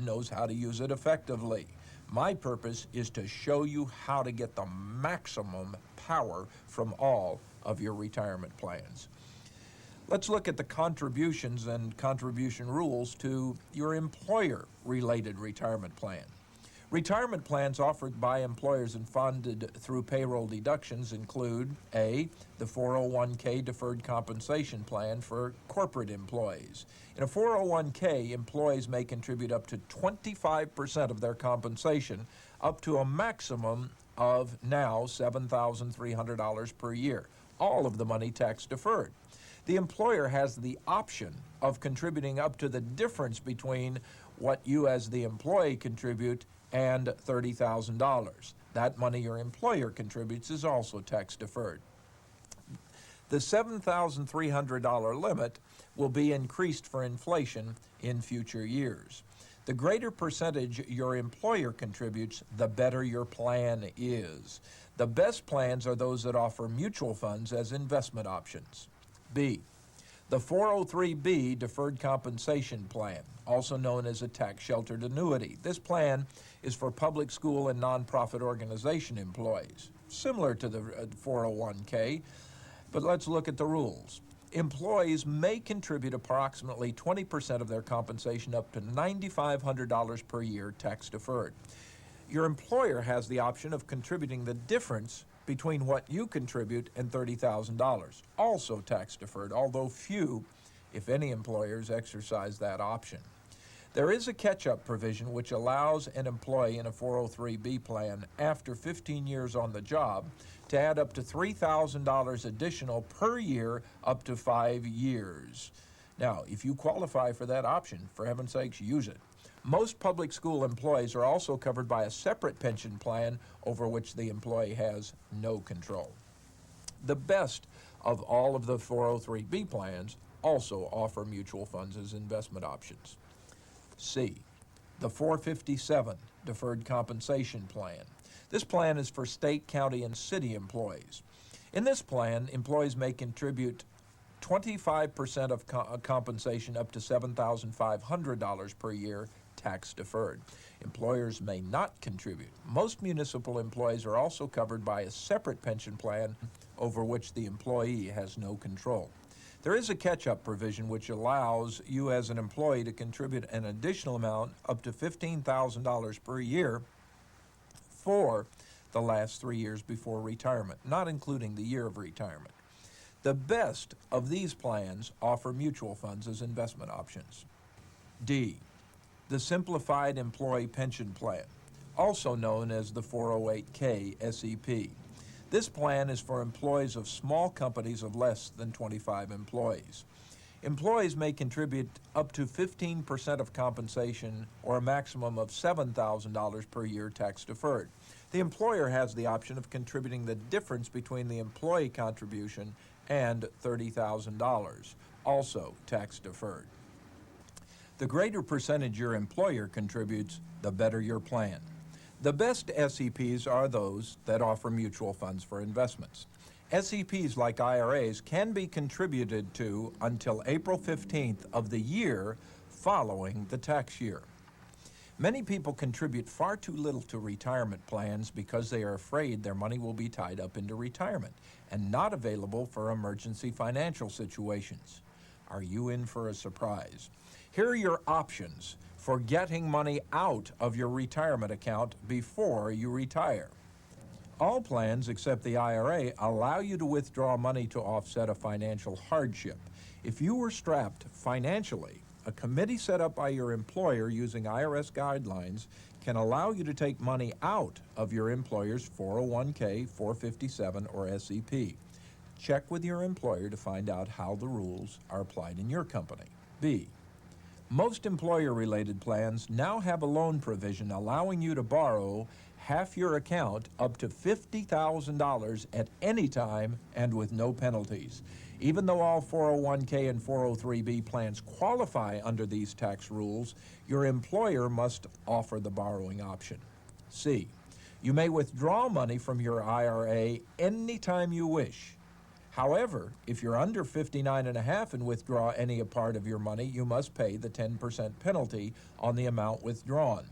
knows how to use it effectively? My purpose is to show you how to get the maximum power from all of your retirement plans. Let's look at the contributions and contribution rules to your employer-related retirement plan. Retirement plans offered by employers and funded through payroll deductions include A, the 401k deferred compensation plan for corporate employees. In a 401k, employees may contribute up to 25% of their compensation, up to a maximum of now $7,300 per year. All of the money tax deferred. The employer has the option of contributing up to the difference between what you as the employee contribute and $30,000. That money your employer contributes is also tax deferred. The $7,300 limit will be increased for inflation in future years. The greater percentage your employer contributes, the better your plan is. The best plans are those that offer mutual funds as investment options. B, the 403B Deferred Compensation Plan, also known as a tax-sheltered annuity. This plan is for public school and nonprofit organization employees, similar to the 401k, but let's look at the rules. Employees may contribute approximately 20% of their compensation up to $9,500 per year tax-deferred. Your employer has the option of contributing the difference between what you contribute and $30,000, also tax-deferred, although few, if any, employers exercise that option. There is a catch-up provision which allows an employee in a 403B plan after 15 years on the job to add up to $3,000 additional per year up to 5 years. Now, if you qualify for that option, for heaven's sakes, use it. Most public school employees are also covered by a separate pension plan over which the employee has no control. The best of all of the 403B plans also offer mutual funds as investment options. C, the 457 Deferred Compensation Plan. This plan is for state, county, and city employees. In this plan, employees may contribute 25% of compensation up to $7,500 per year, tax deferred. Employers may not contribute. Most municipal employees are also covered by a separate pension plan over which the employee has no control. There is a catch-up provision which allows you as an employee to contribute an additional amount up to $15,000 per year for the last 3 years before retirement, not including the year of retirement. The best of these plans offer mutual funds as investment options. D, the Simplified Employee Pension Plan, also known as the 408K SEP. This plan is for employees of small companies of less than 25 employees. Employees may contribute up to 15% of compensation or a maximum of $7,000 per year tax deferred. The employer has the option of contributing the difference between the employee contribution and $30,000, also tax deferred. The greater percentage your employer contributes, the better your plan. The best SEPs are those that offer mutual funds for investments. SEPs, like IRAs, can be contributed to until April 15th of the year following the tax year. Many people contribute far too little to retirement plans because they are afraid their money will be tied up into retirement and not available for emergency financial situations. Are you in for a surprise? Here are your options for getting money out of your retirement account before you retire. All plans except the IRA allow you to withdraw money to offset a financial hardship. If you were strapped financially, a committee set up by your employer using IRS guidelines can allow you to take money out of your employer's 401k, 457, or SEP. Check with your employer to find out how the rules are applied in your company. B, most employer-related plans now have a loan provision allowing you to borrow half your account up to $50,000 at any time and with no penalties. Even though all 401k and 403b plans qualify under these tax rules, your employer must offer the borrowing option. C, you may withdraw money from your IRA anytime you wish. However, if you're under 59 and a half and withdraw any part of your money, you must pay the 10% penalty on the amount withdrawn.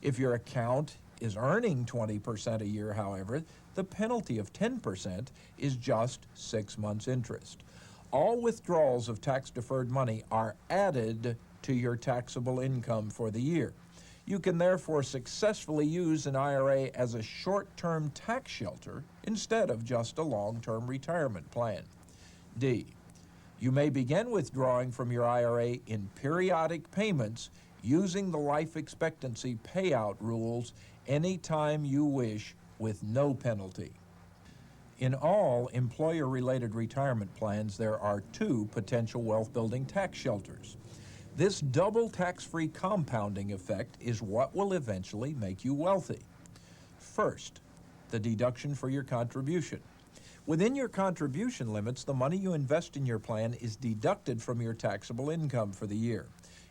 If your account is earning 20% a year, however, the penalty of 10% is just 6 months' interest. All withdrawals of tax-deferred money are added to your taxable income for the year. You can therefore successfully use an IRA as a short-term tax shelter instead of just a long-term retirement plan. D, you may begin withdrawing from your IRA in periodic payments using the life expectancy payout rules anytime you wish with no penalty. In all employer-related retirement plans, there are 2 potential wealth-building tax shelters. This double tax-free compounding effect is what will eventually make you wealthy. First, the deduction for your contribution. Within your contribution limits, the money you invest in your plan is deducted from your taxable income for the year.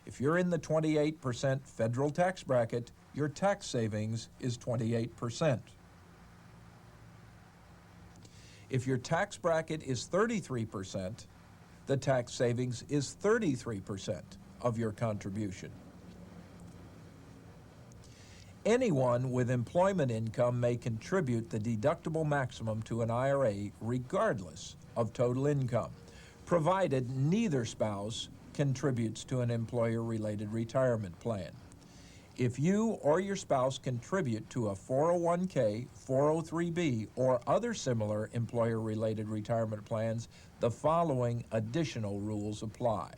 If you're in the 28% federal tax bracket, your tax savings is 28%. If your tax bracket is 33%, the tax savings is 33% of your contribution. Anyone with employment income may contribute the deductible maximum to an IRA regardless of total income, provided neither spouse contributes to an employer-related retirement plan. If you or your spouse contribute to a 401k, 403b, or other similar employer-related retirement plans, the following additional rules apply.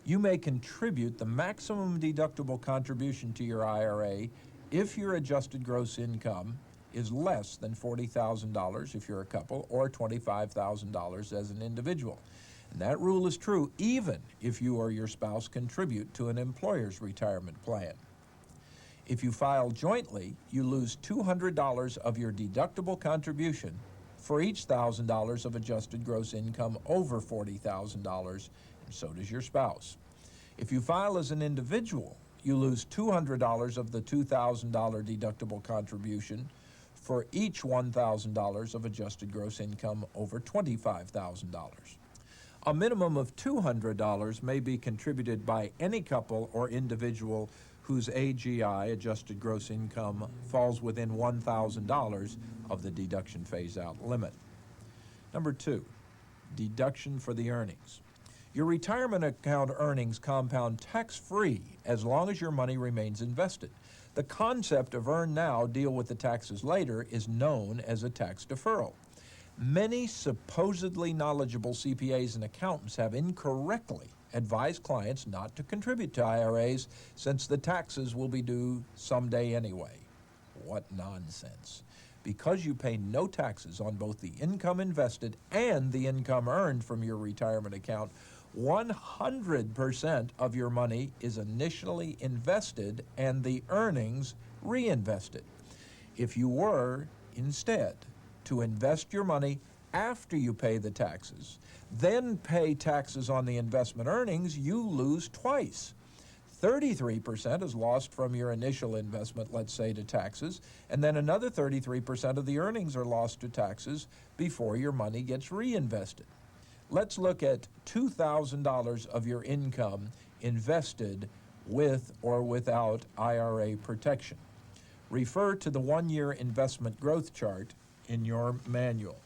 You may contribute the maximum deductible contribution to your IRA if your adjusted gross income is less than $40,000 if you're a couple or $25,000 as an individual. And that rule is true even if you or your spouse contribute to an employer's retirement plan. If you file jointly, you lose $200 of your deductible contribution for each $1,000 of adjusted gross income over $40,000, and so does your spouse. If you file as an individual, you lose $200 of the $2,000 deductible contribution for each $1,000 of adjusted gross income over $25,000. A minimum of $200 may be contributed by any couple or individual whose AGI, adjusted gross income, falls within $1,000 of the deduction phase-out limit. Number 2, deduction for the earnings. Your retirement account earnings compound tax-free as long as your money remains invested. The concept of earn now, deal with the taxes later is known as a tax deferral. Many supposedly knowledgeable CPAs and accountants have incorrectly advised clients not to contribute to IRAs since the taxes will be due someday anyway. What nonsense. Because you pay no taxes on both the income invested and the income earned from your retirement account, 100% of your money is initially invested and the earnings reinvested. If you were, instead, to invest your money after you pay the taxes, then pay taxes on the investment earnings, you lose twice. 33% is lost from your initial investment, let's say, to taxes, and then another 33% of the earnings are lost to taxes before your money gets reinvested. Let's look at $2,000 of your income invested with or without IRA protection. Refer to the one-year investment growth chart in your manual.